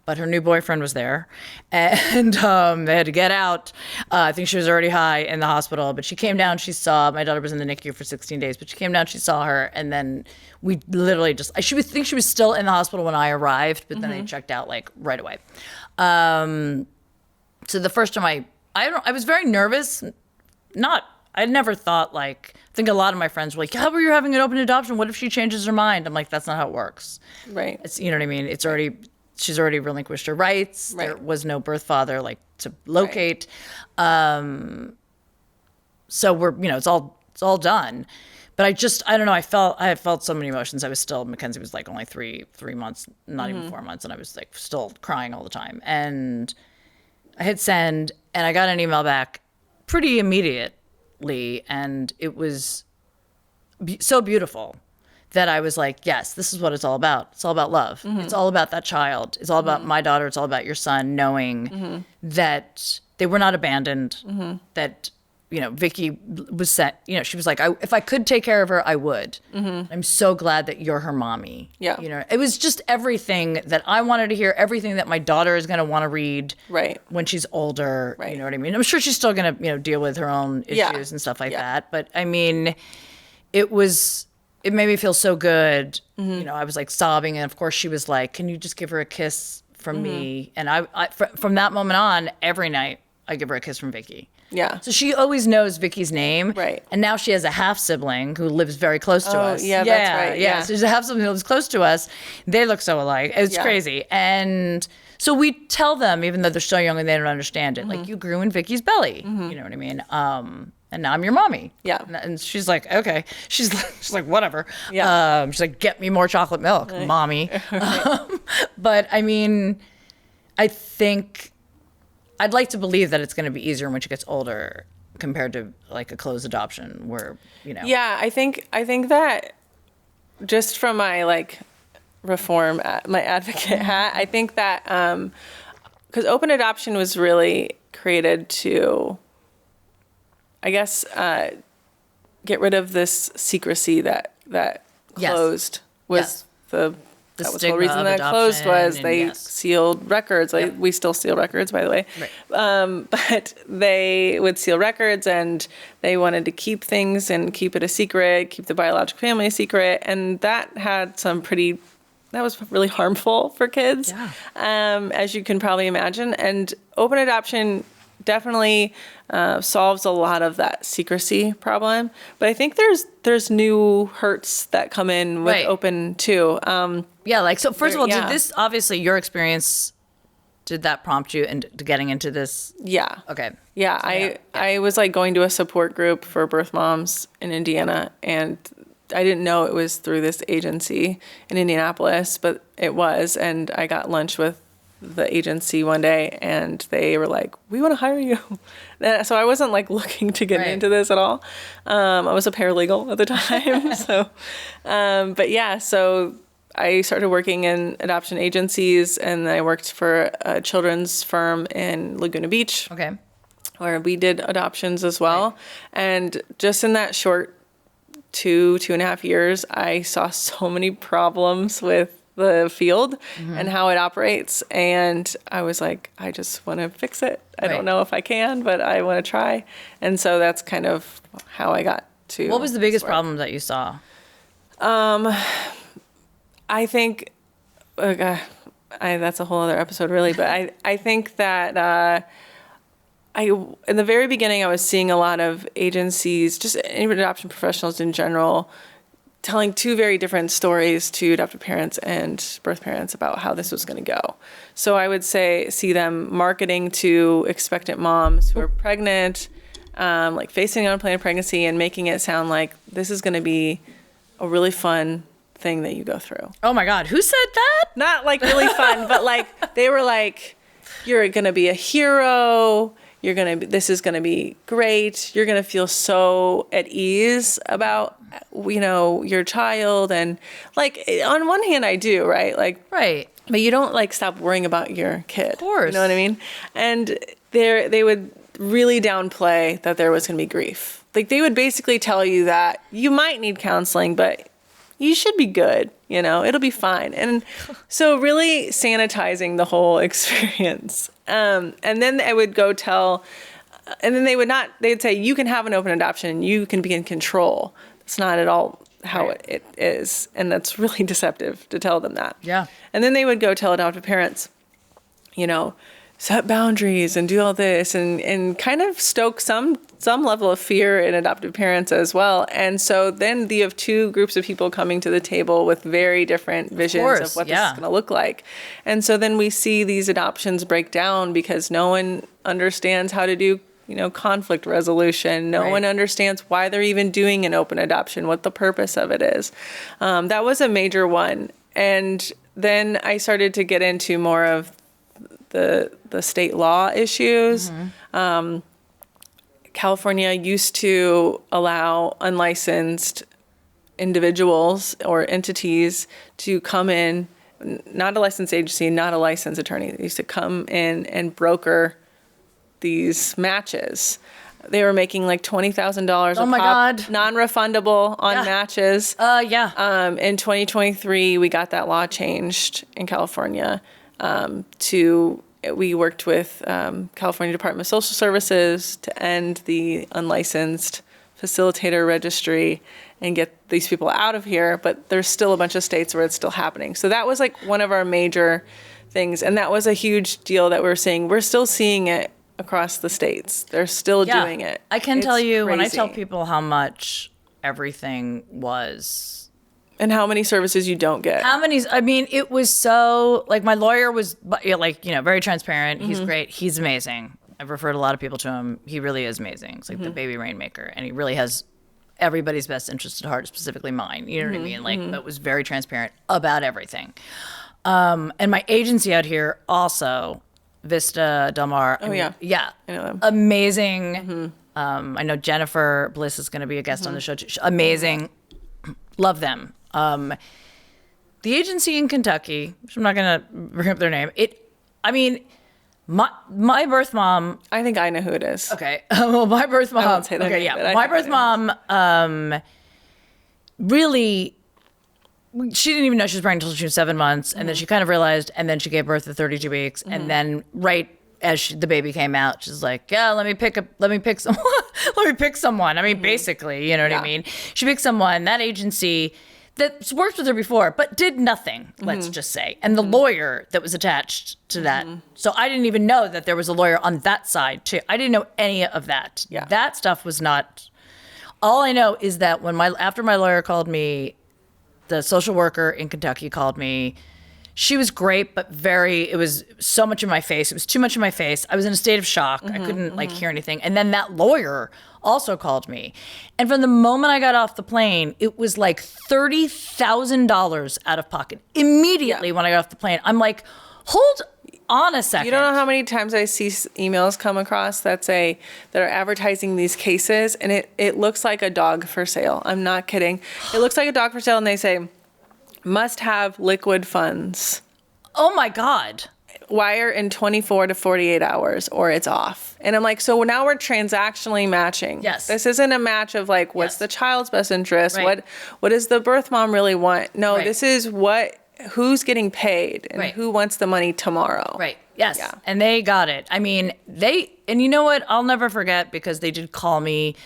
but her new boyfriend was there, and they had to get out. I think she was already high in the hospital, but she came down. She saw my daughter was in the NICU for 16 days, but she came down. She saw her, and then we literally she was still in the hospital when I arrived, but then they checked out like right away. So the first time I was very nervous. I never thought I think a lot of my friends were like, how are you having an open adoption? What if she changes her mind? I'm like, that's not how it works. Right. It's, you know what I mean? She's already relinquished her rights. Right. There was no birth father to locate. Right. So we're, it's all done. But I don't know. I had felt so many emotions. Mackenzie was only three months, not even 4 months. And I was still crying all the time. And I hit send, and I got an email back pretty immediately. And it was so beautiful that I was like, yes, this is what it's all about. It's all about love. It's all about that child. It's all about my daughter. It's all about your son, knowing that they were not abandoned, that, Vicky was sent, she was like, if I could take care of her, I would. I'm so glad that you're her mommy. Yeah. It was just everything that I wanted to hear, everything that my daughter is going to want to read when she's older. Right. You know what I mean? I'm sure she's still going to, deal with her own issues and stuff like that. But it made me feel so good. I was sobbing, and of course she was like, can you just give her a kiss from me? And from that moment on, every night I give her a kiss from Vicky. Yeah. So she always knows Vicky's name. Right. And now she has a half sibling who lives very close to us. Yeah, that's right. Yeah. So she's a half sibling who lives close to us. They look so alike. It's crazy. And so we tell them, even though they're so young and they don't understand it, you grew in Vicky's belly. You know what I mean? And now I'm your mommy. Yeah. And she's like, okay. She's like, whatever. Yeah. She's like, get me more chocolate milk, mommy. But I think I'd like to believe that it's going to be easier when she gets older compared to a closed adoption where, Yeah, I think that just from my reform, my advocate hat, I think that because open adoption was really created to, I guess, get rid of this secrecy that closed was the that was the whole reason that closed was they sealed records. We still seal records, by the way. Right. But they would seal records, and they wanted to keep things and keep it a secret, keep the biological family a secret. And that had some pretty really harmful for kids, as you can probably imagine. And open adoption definitely solves a lot of that secrecy problem. But I think there's new hurts that come in with open too. So first of all, did this, obviously your experience, did that prompt you into getting into this? Yeah. Okay. Yeah, So, I was like going to a support group for birth moms in Indiana, and I didn't know it was through this agency in Indianapolis, but it was. And I got lunch with the agency one day, and they were like, "We want to hire you." So I wasn't like looking to get into this at all. I was a paralegal at the time. So I started working in adoption agencies, and I worked for a children's firm in Laguna Beach. Okay. Where we did adoptions as well. And just in that short 2.5 years, I saw so many problems with the field and how it operates. And I was like, I just want to fix it. I don't know if I can, but I want to try. And so that's kind of how I got to. What was the biggest problem that you saw? I think, that's a whole other episode really, but I think that, in the very beginning, I was seeing a lot of agencies, just adoption professionals in general, telling two very different stories to adoptive parents and birth parents about how this was going to go. So I would see them marketing to expectant moms who are pregnant, like facing an unplanned pregnancy, and making it sound like this is going to be a really fun thing that you go through. Oh my God, who said that? Not like really fun, but like they were like, you're going to be a hero. This is going to be great. You're going to feel so at ease about, your child. And like, on one hand, I do, right? Like, right. But you don't like stop worrying about your kid. Of course. You know what I mean? And they would really downplay that there was going to be grief. Like they would basically tell you that you might need counseling, but you should be good. It'll be fine. And so really sanitizing the whole experience. And then I would go tell, and then they'd say, you can have an open adoption. You can be in control. It's not at all how it is. And that's really deceptive to tell them that. Yeah. And then they would go tell adoptive parents, set boundaries and do all this and kind of stoke some level of fear in adoptive parents as well. And so then you have two groups of people coming to the table with very different visions of what this is going to look like. And so then we see these adoptions break down because no one understands how to do, conflict resolution. No one understands why they're even doing an open adoption, what the purpose of it is. That was a major one. And then I started to get into more of the state law issues. California used to allow unlicensed individuals or entities to come in, not a licensed agency, not a licensed attorney. They used to come in and broker these matches. They were making like $20,000 Oh my God. non-refundable on matches. In 2023, we got that law changed in California we worked with California Department of Social Services to end the unlicensed facilitator registry and get these people out of here, but there's still a bunch of states where it's still happening. So that was like one of our major things, and that was a huge deal that we're seeing. We're still seeing it across the states. They're still doing it. I can tell you, when I tell people how much everything was... And how many services you don't get. It was so, like, my lawyer was, very transparent. He's great. He's amazing. I've referred a lot of people to him. He really is amazing. It's like the baby rainmaker. And he really has everybody's best interest at heart, specifically mine. You know what I mean? Like, but was very transparent about everything. And my agency out here also, Vista Del Mar. Yeah. I know them. Amazing. I know Jennifer Bliss is going to be a guest on the show too. Amazing. Love them. The agency in Kentucky, which I'm not going to bring up their name. My birth mom. I think I know who it is. Okay. Well, my birth mom. I won't say their name, but My birth mom, really, she didn't even know she was pregnant until she was 7 months. And then she kind of realized, and then she gave birth at 32 weeks. And then as the baby came out, she's like, yeah, let me pick someone. Basically, you know what I mean? She picked someone. That agency, that worked with her before, but did nothing, let's just say. And the lawyer that was attached to that. So I didn't even know that there was a lawyer on that side too. I didn't know any of that. Yeah. That stuff was not, all I know is that after my lawyer called me, the social worker in Kentucky called me. She was great, but it was so much in my face. It was too much in my face. I was in a state of shock. I couldn't hear anything. And then that lawyer also called me. And from the moment I got off the plane, it was like $30,000 out of pocket. Immediately when I got off the plane, I'm like, hold on a second. You don't know how many times I see emails come across that are advertising these cases, and it looks like a dog for sale. I'm not kidding. It looks like a dog for sale, and they say, must have liquid funds. Oh my God. Wire in 24 to 48 hours or it's off. And I'm like, so now we're transactionally matching. Yes. This isn't a match of like, what's the child's best interest? Right. What does the birth mom really want? No, Right. This is who's getting paid and Right. who wants the money tomorrow. Right. Yes. Yeah. And they got it. I mean, and you know what? I'll never forget because they did call me.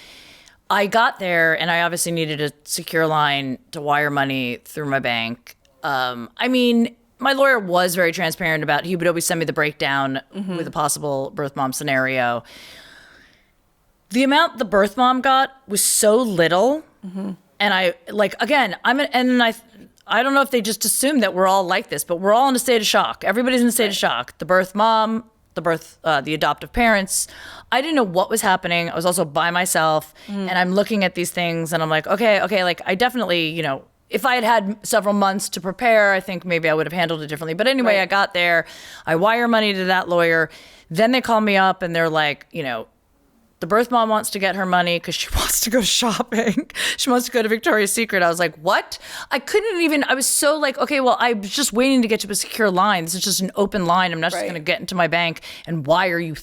I got there and I obviously needed a secure line to wire money through my bank. I mean, my lawyer was very transparent about, he would always send me the breakdown with a possible birth mom scenario. The amount the birth mom got was so little. And I don't know if they just assume that we're all like this, but we're all in a state of shock. Everybody's in a state of shock. The birth mom, the adoptive parents. I didn't know what was happening. I was also by myself and I'm looking at these things and I'm like, okay, like I definitely, if I had had several months to prepare, I think maybe I would have handled it differently. But anyway, I got there, I wire money to that lawyer. Then they call me up and they're like, the birth mom wants to get her money because she wants to go shopping. She wants to go to Victoria's Secret. I was like, what? I was so like, okay, well, I was just waiting to get to a secure line. This is just an open line. I'm not just going to get into my bank and wire you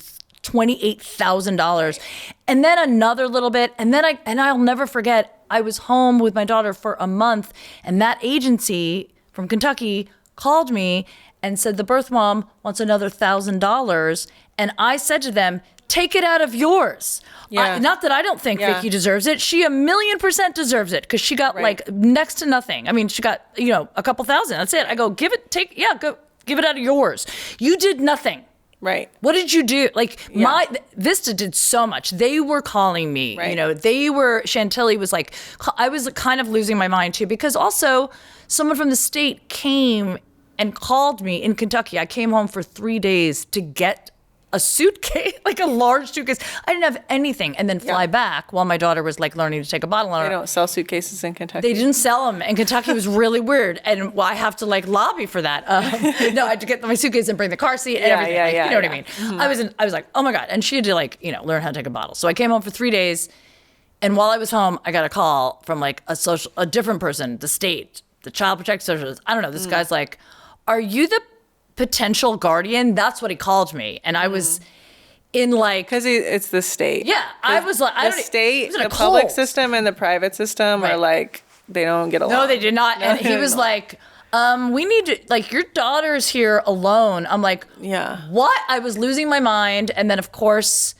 $28,000. And then another little bit. And then I'll never forget, I was home with my daughter for a month and that agency from Kentucky called me and said the birth mom wants another $1,000. And I said to them, take it out of yours. Yeah. Not that I don't think Vicky deserves it. She 1,000,000% deserves it because she got like next to nothing. I mean, she got, a couple thousand. That's it. I go, give it out of yours. You did nothing. Right. What did you do? Vista did so much. They were calling me, Chantilly was like, I was kind of losing my mind too, because also someone from the state came and called me in Kentucky. I came home for 3 days to get a suitcase, like a large suitcase. I didn't have anything, and then fly back while my daughter was like learning to take a bottle on her. They don't sell suitcases in Kentucky. They didn't sell them, and Kentucky was really weird. And I have to like lobby for that. No, I had to get my suitcase and bring the car seat and everything. You know what I mean? Mm-hmm. I was like, oh my God. And she had to learn how to take a bottle. So I came home for 3 days, and while I was home, I got a call from like a different person, the state, the child protective services. I don't know. This guy's like, are you the potential guardian? That's what he called me. And I was in like, because it's the state. Yeah. I was like, the public system and the private system are like, they don't get along. No, they did not. And he was like, we need to, like, your daughter's here alone. I'm like, what? I was losing my mind. And then of course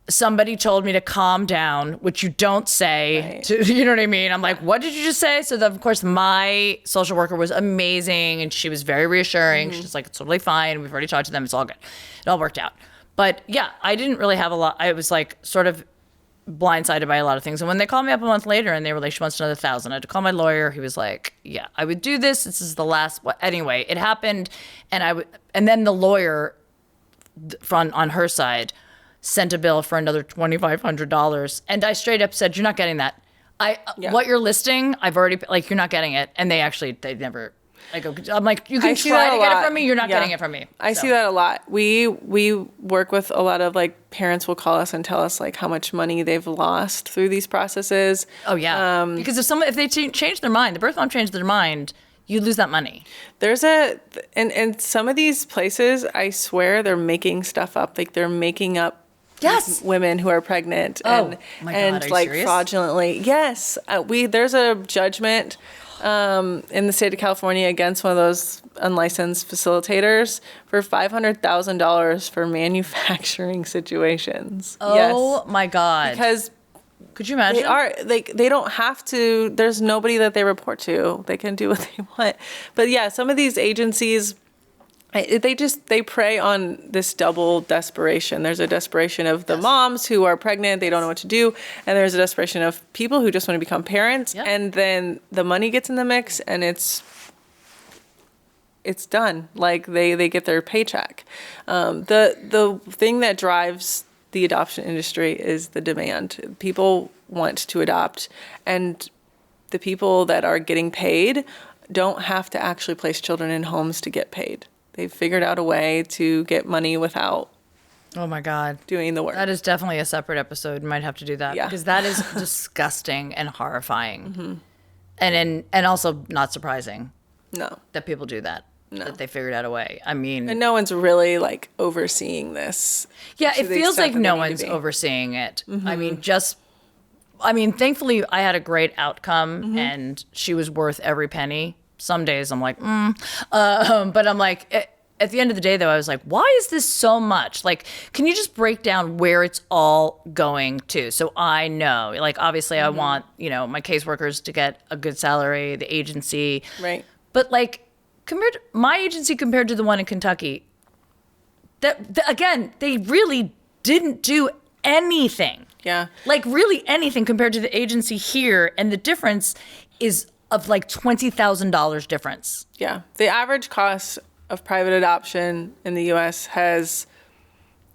somebody told me to calm down, which you don't say, you know what I mean? I'm like, what did you just say? So then, of course, my social worker was amazing, and she was very reassuring. She's like, it's totally fine. We've already talked to them. It's all good. It all worked out. But yeah, I didn't really have a lot. I was like sort of blindsided by a lot of things. And when they called me up a month later and they were like, she wants another 1,000, I had to call my lawyer. He was like, yeah, I would do this. This is the last. Anyway, it happened. And then the lawyer on her side sent a bill for another $2,500. And I straight up said, you're not getting that. What you're listing, I've already, like, you're not getting it. And they never, I'm like, you can try to get it from me. You're not getting it from me. I see that a lot. We work with a lot of like parents will call us and tell us like how much money they've lost through these processes. Oh yeah. Because if they change their mind, the birth mom changed their mind, you lose that money. There's and some of these places, I swear they're making stuff up. Like they're making up women who are pregnant and like serious? Fraudulently. Yes. There's a judgment in the state of California against one of those unlicensed facilitators for $500,000 for manufacturing situations. Oh my God. Because Could you imagine? They are, like, they don't have to, there's nobody that they report to. They can do what they want. But yeah, some of these agencies, they prey on this double desperation. There's a desperation of the moms who are pregnant, they don't know what to do. And there's a desperation of people who just want to become parents. Yep. And then the money gets in the mix and it's done. Like they get their paycheck. The thing that drives the adoption industry is the demand. People want to adopt, and the people that are getting paid don't have to actually place children in homes to get paid. They've figured out a way to get money without Oh my God. doing the work. That is definitely a separate episode. Might have to do that because that is disgusting and horrifying. And also not surprising No. that people do that. That they figured out a way. I mean, And no one's really like overseeing this. yeah, to it the feels like extent that no they need one's to be. overseeing it. I mean, thankfully I had a great outcome and she was worth every penny. Some days I'm like, but I'm like, at the end of the day though, I was like, why is this so much? Like, can you just break down where it's all going to? So I know, like, obviously I want, my caseworkers to get a good salary, the agency. Right. But like, compared to my agency compared to the one in Kentucky, again, they really didn't do anything. Yeah. Like really anything compared to the agency here. And the difference is of like $20,000 difference. Yeah. The average cost of private adoption in the U.S. has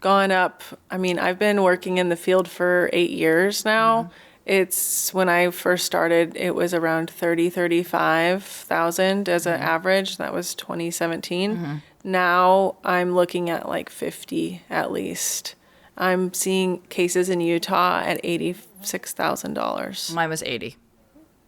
gone up. I mean, I've been working in the field for 8 years now. It's when I first started, it was around 35,000 as an average. That was 2017. Now I'm looking at like 50 at least. I'm seeing cases in Utah at $86,000. Mine was 80.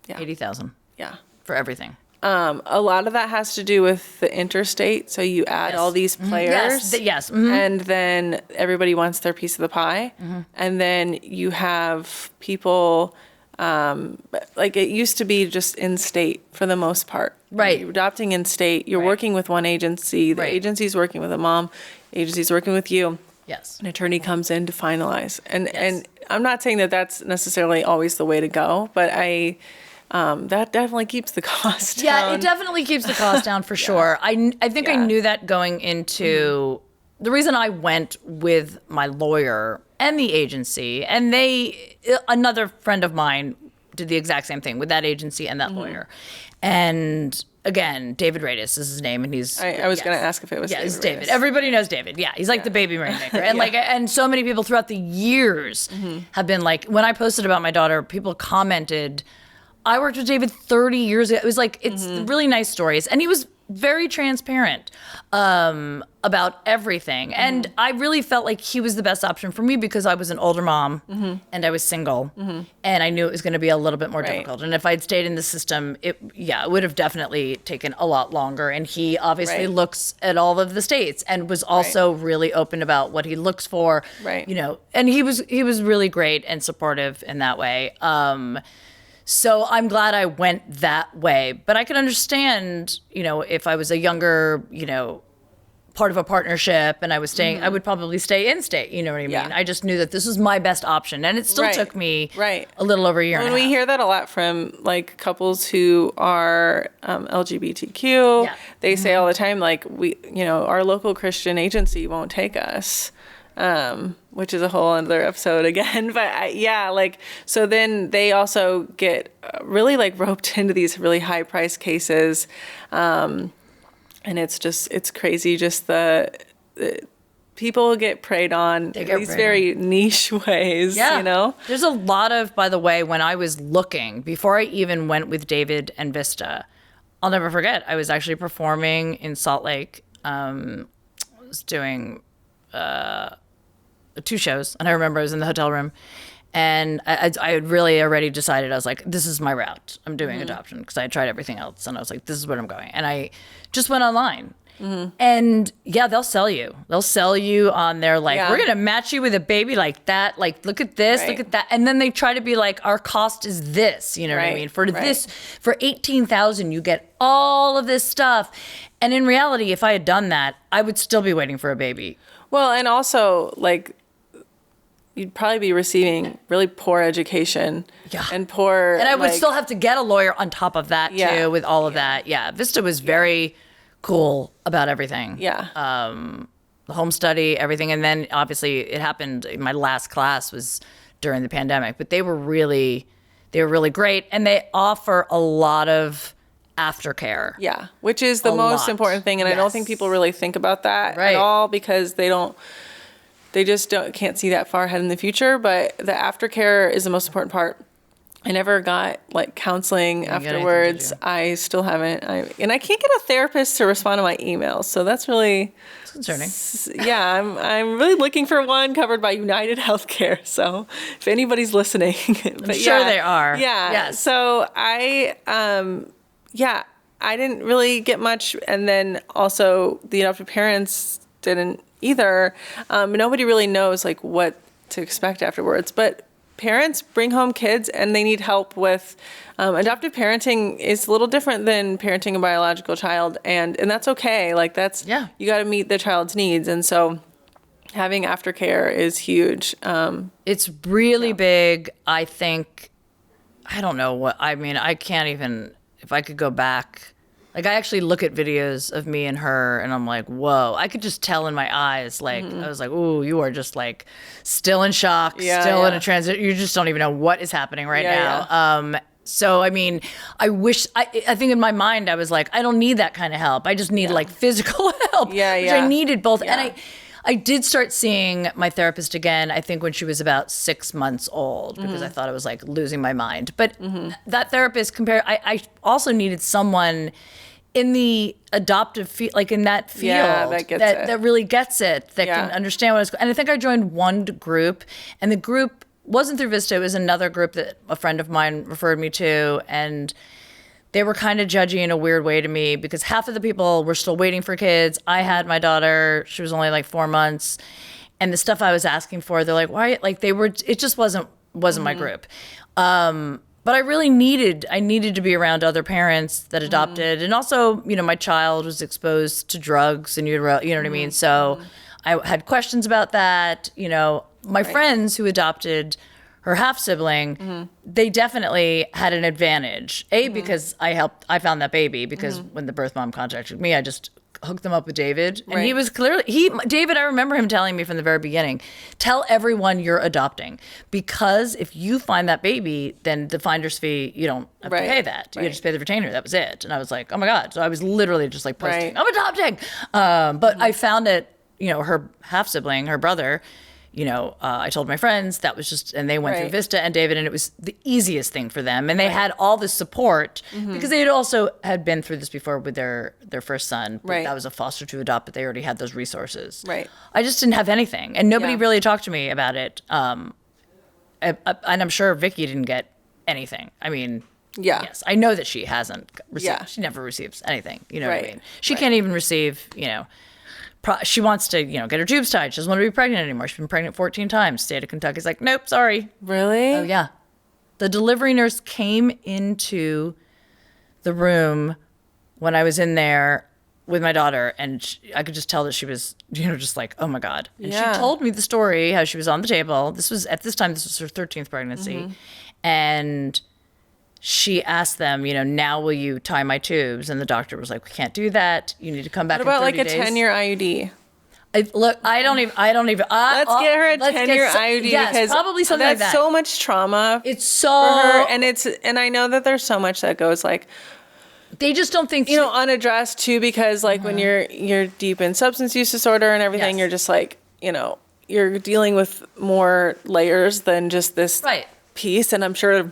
Yeah. 80,000 Yeah. for everything. A lot of that has to do with the interstate. So you add all these players. Yes. And then everybody wants their piece of the pie. And then you have people, like it used to be just in state for the most part. Right. You're adopting in state. You're working with one agency. The agency's working with a mom. Agency's working with you. Yes. An attorney comes in to finalize. And I'm not saying that that's necessarily always the way to go, but that definitely keeps the cost down. Yeah, it definitely keeps the cost down for sure. I think I knew that going into the reason I went with my lawyer and the agency, and another friend of mine did the exact same thing with that agency and that lawyer. And again, David Radis is his name, and he's. I was going to ask if it was Yeah, David it's David. Radis. Everybody knows David. Yeah, he's like the baby rainmaker, and and so many people throughout the years have been like, when I posted about my daughter, people commented, I worked with David 30 years ago. It was like, it's really nice stories. And he was very transparent about everything. And I really felt like he was the best option for me because I was an older mom and I was single. And I knew it was going to be a little bit more difficult. And if I'd stayed in the system, it would have definitely taken a lot longer. And he obviously looks at all of the states and was also really open about what he looks for. Right. And he was really great and supportive in that way. So I'm glad I went that way. But I could understand, if I was a younger, part of a partnership and I was staying, I would probably stay in state. You know what I mean? Yeah. I just knew that this was my best option. And it still took me Right. a little over a year and a And we half. hear that a lot from like couples who are LGBTQ. Yeah. They say all the time, like, our local Christian agency won't take us. Which is a whole other episode again. But so then they also get really like roped into these really high price cases. And it's crazy. Just the people get preyed on in these very niche ways, There's a lot of, by the way, when I was looking, before I even went with David and Vista, I'll never forget, I was actually performing in Salt Lake. I was doing 2 shows, and I remember I was in the hotel room, and I had really already decided, I was like, this is my route. I'm doing adoption, because I had tried everything else, and I was like, this is where I'm going. And I just went online. And they'll sell you. They'll sell you on their we're going to match you with a baby like that. Like, look at this, look at that. And then they try to be like, our cost is this, you know what I mean? For this, for $18,000, you get all of this stuff. And in reality, if I had done that, I would still be waiting for a baby. Well, and also like you'd probably be receiving really poor education and poor. And I would still have to get a lawyer on top of that too, with all of that. Yeah. Vista was very cool about everything. Yeah. The home study, everything. And then obviously it happened. My last class was during the pandemic, but they were really great. And they offer a lot of aftercare. Yeah. Which is the most important thing. And I don't think people really think about that at all, because they can't see that far ahead in the future. But the aftercare is the most important part. I never got like counseling afterwards. I still haven't. And I can't get a therapist to respond to my emails. So that's really concerning. Yeah, I'm really looking for one covered by United Healthcare. So if anybody's listening, I'm sure they are. Yeah. Yes. So I didn't really get much. And then also the adoptive parents didn't either. Nobody really knows like what to expect afterwards. But parents bring home kids and they need help with adoptive parenting is a little different than parenting a biological child, and that's okay. Like you got to meet the child's needs, and so having aftercare is huge. It's really big. I think, I don't know what, I mean, I can't even, if I could go back, like I actually look at videos of me and her and I'm like, whoa, I could just tell in my eyes. Like, I was like, ooh, you are just like still in shock, still in a transit. You just don't even know what is happening right now. Yeah. So, I mean, I think in my mind, I was like, I don't need that kind of help. I just need like physical help, which I needed both. Yeah. And I did start seeing my therapist again, I think when she was about 6 months old, because I thought I was like losing my mind. But that therapist I also needed someone in the adoptive field, like in that field, that really gets it, that can understand what it's. And I think I joined one group, and the group wasn't through Vista. It was another group that a friend of mine referred me to, and they were kind of judgy in a weird way to me because half of the people were still waiting for kids. I had my daughter; she was only like 4 months, and the stuff I was asking for, they're like, "Why?" Like they were. It just wasn't my group. But I really needed to be around other parents that adopted. And also, my child was exposed to drugs in utero, you know what I mean? So I had questions about that. My friends who adopted her half sibling, they definitely had an advantage. Because I found that baby because when the birth mom contacted me, I just hooked them up with David. And he was David, I remember him telling me from the very beginning, tell everyone you're adopting, because if you find that baby, then the finder's fee, you don't have to pay that. You just pay the retainer. That was it. And I was like, oh my God. So I was literally just like posting, I'm adopting. But I found it, her half sibling, her brother, I told my friends that was just, and they went through Vista and David, and it was the easiest thing for them. And they had all the support because they had been through this before with their first son. But that was a foster to adopt, but they already had those resources. I just didn't have anything, and nobody really talked to me about it. And I'm sure Vicky didn't get anything. I mean, yes, I know that she hasn't received, she never receives anything. You know what I mean? She can't even receive, she wants to, get her tubes tied. She doesn't want to be pregnant anymore. She's been pregnant 14 times. State of Kentucky's like, nope, sorry. Really? Oh, yeah. The delivery nurse came into the room when I was in there with my daughter, and I could just tell that she was, just like, oh my God. And she told me the story, how she was on the table. This was her 13th pregnancy. And she asked them, now will you tie my tubes? And the doctor was like, we can't do that. You need to come back in 30 days. What about like a 10-year IUD? I don't even. Let's get her a 10-year IUD because probably something like that. That's so much trauma. It's so for her, and I know that there's so much that goes like. They just don't think unaddressed too, because like when you're deep in substance use disorder and everything, you're just like you're dealing with more layers than just this piece, and I'm sure.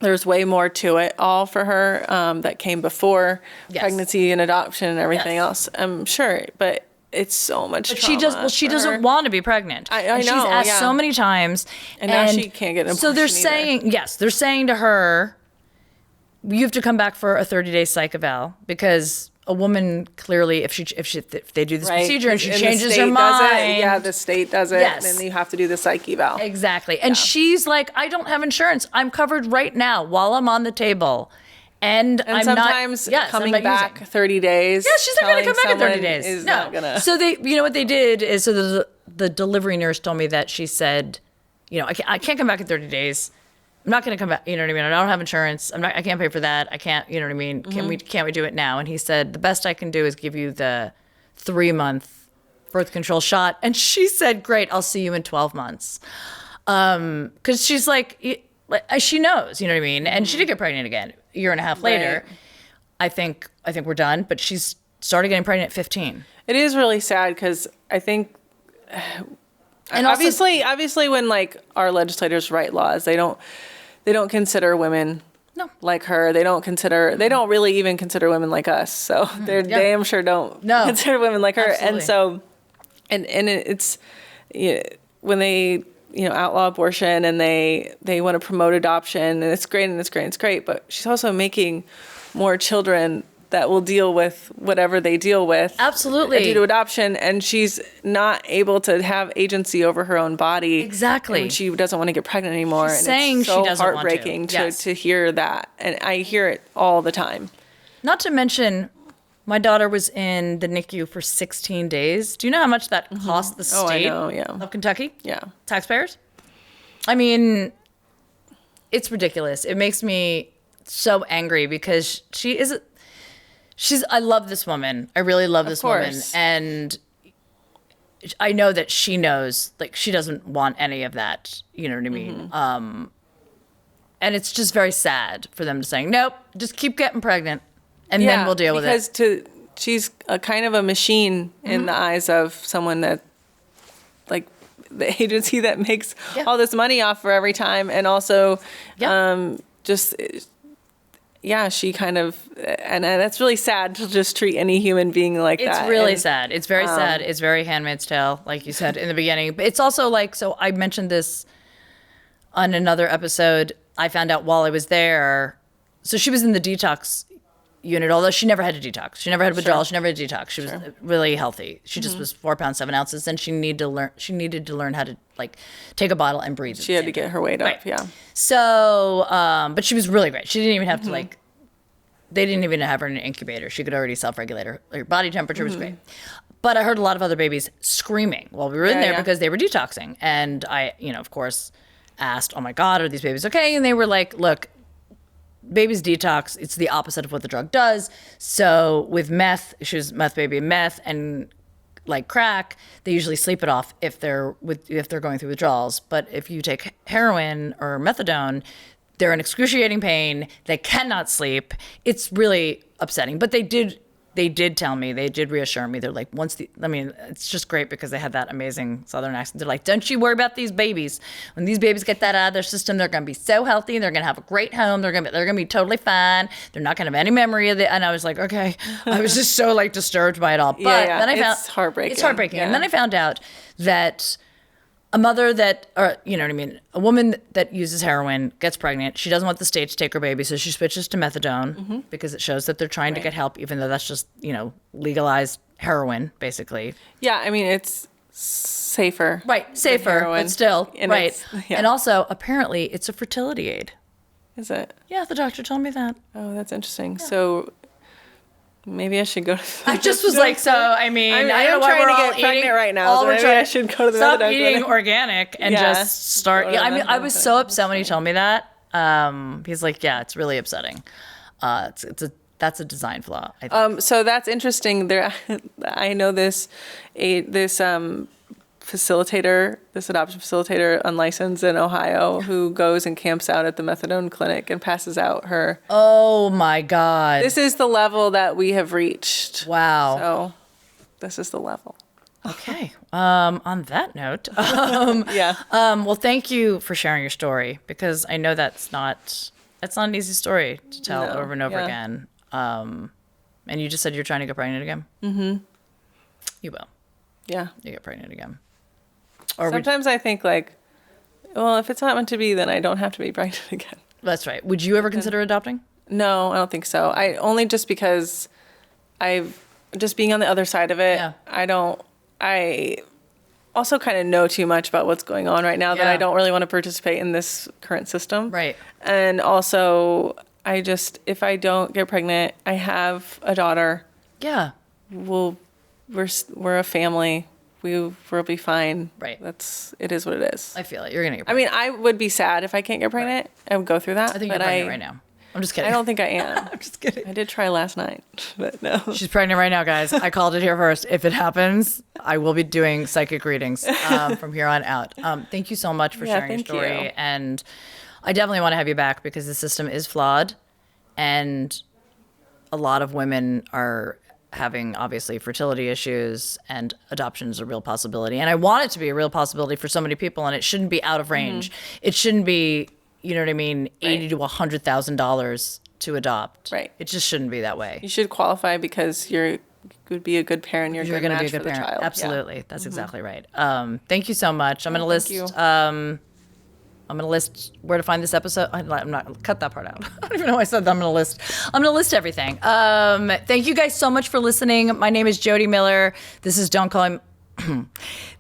There's way more to it all for her that came before pregnancy and adoption and everything else. I'm sure, but it's so much trauma. She doesn't want to be pregnant. I know. She's asked so many times. And now she can't get an abortion. So they're saying to her, you have to come back for a 30-day psych eval, because a woman clearly, if they do this procedure and she changes her mind. The state does it. Yes. And then you have to do the psych eval. Exactly. And she's like, I don't have insurance. I'm covered right now while I'm on the table. And I'm sometimes not, coming back 30 days. Yeah, she's not going to come back in 30 days. Not gonna. So what they did is, the delivery nurse told me that she said, I can't come back in 30 days. I'm not going to come back. You know what I mean? I don't have insurance. I can't pay for that. I can't, you know what I mean? Can't we do it now? And he said, the best I can do is give you the 3-month birth control shot. And she said, great, I'll see you in 12 months. Cause she's like, she knows, you know what I mean? And she did get pregnant again a year and a half later. Right. I think we're done, but she's started getting pregnant at 15. It is really sad because I think, And obviously when like our legislators write laws, they don't consider women No. like her. They don't really even consider women like us. So they damn sure don't consider women like her. Absolutely. And so, and it's, when they, outlaw abortion and they want to promote adoption, and it's great. But she's also making more children that will deal with whatever they deal with. Absolutely. Due to adoption, and she's not able to have agency over her own body. Exactly. And she doesn't want to get pregnant anymore. She's and saying it's so she doesn't want to. heartbreaking Yes. to hear that. And I hear it all the time. Not to mention, my daughter was in the NICU for 16 days. Do you know how much that cost the state of Kentucky? Yeah. Taxpayers? I mean, it's ridiculous. It makes me so angry because I love this woman. I really love this woman. And I know that she knows, like, she doesn't want any of that. You know what I mean? And it's just very sad for them to say, nope, just keep getting pregnant. And then we'll deal with it. Because she's a kind of a machine in the eyes of someone that, like, the agency that makes all this money off for every time. And also she kind of, and that's really sad to just treat any human being like that. It's really sad. It's very sad. It's very Handmaid's Tale, like you said in the beginning. But it's also like, so I mentioned this on another episode. I found out while I was there. So she was in the detox unit, although she never had a detox. She never had a withdrawal. She never had a detox. She was really healthy. She just was 4 pounds 7 ounces, and she needed to learn how to like take a bottle and breathe. She had to get her weight up. Yeah. So, but she was really great. She didn't even have to like. They didn't even have her in an incubator. She could already self-regulate her body temperature was great. But I heard a lot of other babies screaming while we were in there because they were detoxing, and I, of course, asked, "Oh my God, are these babies okay?" And they were like, "Look. Babies detox, it's the opposite of what the drug does. So with meth, she was meth baby, meth and like crack, they usually sleep it off if they're going through withdrawals. But if you take heroin or methadone, they're in excruciating pain. They cannot sleep. It's really upsetting. But they did tell me, they did reassure me. They're like, it's just great because they had that amazing Southern accent. They're like, don't you worry about these babies. When these babies get that out of their system, they're going to be so healthy. They're going to have a great home. They're going to be totally fine. They're not going to have any memory of it. And I was like, okay. I was just so like disturbed by it all. But then I found it's heartbreaking. It's heartbreaking. Yeah. And then I found out that a mother that, or you know what I mean, a woman that uses heroin gets pregnant. She doesn't want the state to take her baby, so she switches to methadone because it shows that they're trying to get help, even though that's just, legalized heroin, basically. Yeah, I mean, it's safer. Right, safer, but still, and right. And also, apparently, it's a fertility aid. Is it? Yeah, the doctor told me that. Oh, that's interesting. Yeah. So maybe I should go to I just was like, so, I don't know why we're all eating right now. So maybe I should go to the stop eating organic and just start. Yeah, I was so upset when he told me that. He's like, yeah, it's really upsetting. That's a design flaw, I think. So that's interesting. I know this facilitator, this adoption facilitator, unlicensed in Ohio, who goes and camps out at the methadone clinic and passes out her. Oh my God! This is the level that we have reached. Wow. So, this is the level. Okay. On that note, well, thank you for sharing your story, because I know that's not an easy story to tell over and over again. And you just said you're trying to get pregnant again. Mm-hmm. You will. Yeah. You get pregnant again. Or sometimes I think like, well, if it's not meant to be, then I don't have to be pregnant again. That's right. Would you ever consider adopting? No, I don't think so. I only just because just being on the other side of it. Yeah. I also kind of know too much about what's going on right now that I don't really want to participate in this current system. Right. And also if I don't get pregnant, I have a daughter. Yeah. We're a family. we will be fine. Right. It is what it is. I feel it. You're gonna get I pregnant. mean, I would be sad if I can't get pregnant. I would go through that. I think you're pregnant right now. I'm just kidding. I don't think I am. I'm just kidding. I did try last night, but no. She's pregnant right now, guys. I called it here first. If it happens, I will be doing psychic readings from here on out. Thank you so much for sharing your story. You. And I definitely want to have you back because the system is flawed. And a lot of women are having, obviously, fertility issues, and adoption is a real possibility. And I want it to be a real possibility for so many people, and it shouldn't be out of range. It shouldn't be, you know what I mean, $80,000 to $100,000 to adopt. Right. It just shouldn't be that way. You should qualify because you would be a good parent. You're going to be a good for the parent. child. Absolutely. Yeah. That's exactly right. Thank you so much. I'm going to list. I'm going to list where to find this episode. I'm not cut that part out. I don't even know why I said that. I'm going to list everything. Thank you guys so much for listening. My name is Jodi Miller. This is Don't Call Me.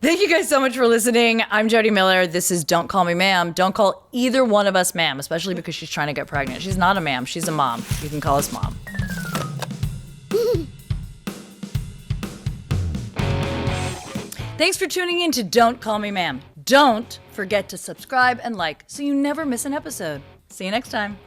Thank you guys so much for listening. I'm Jodi Miller. This is Don't Call Me Ma'am. Don't call either one of us ma'am, especially because she's trying to get pregnant. She's not a ma'am. She's a mom. You can call us mom. Thanks for tuning in to Don't Call Me Ma'am. Don't forget to subscribe and like so you never miss an episode. See you next time.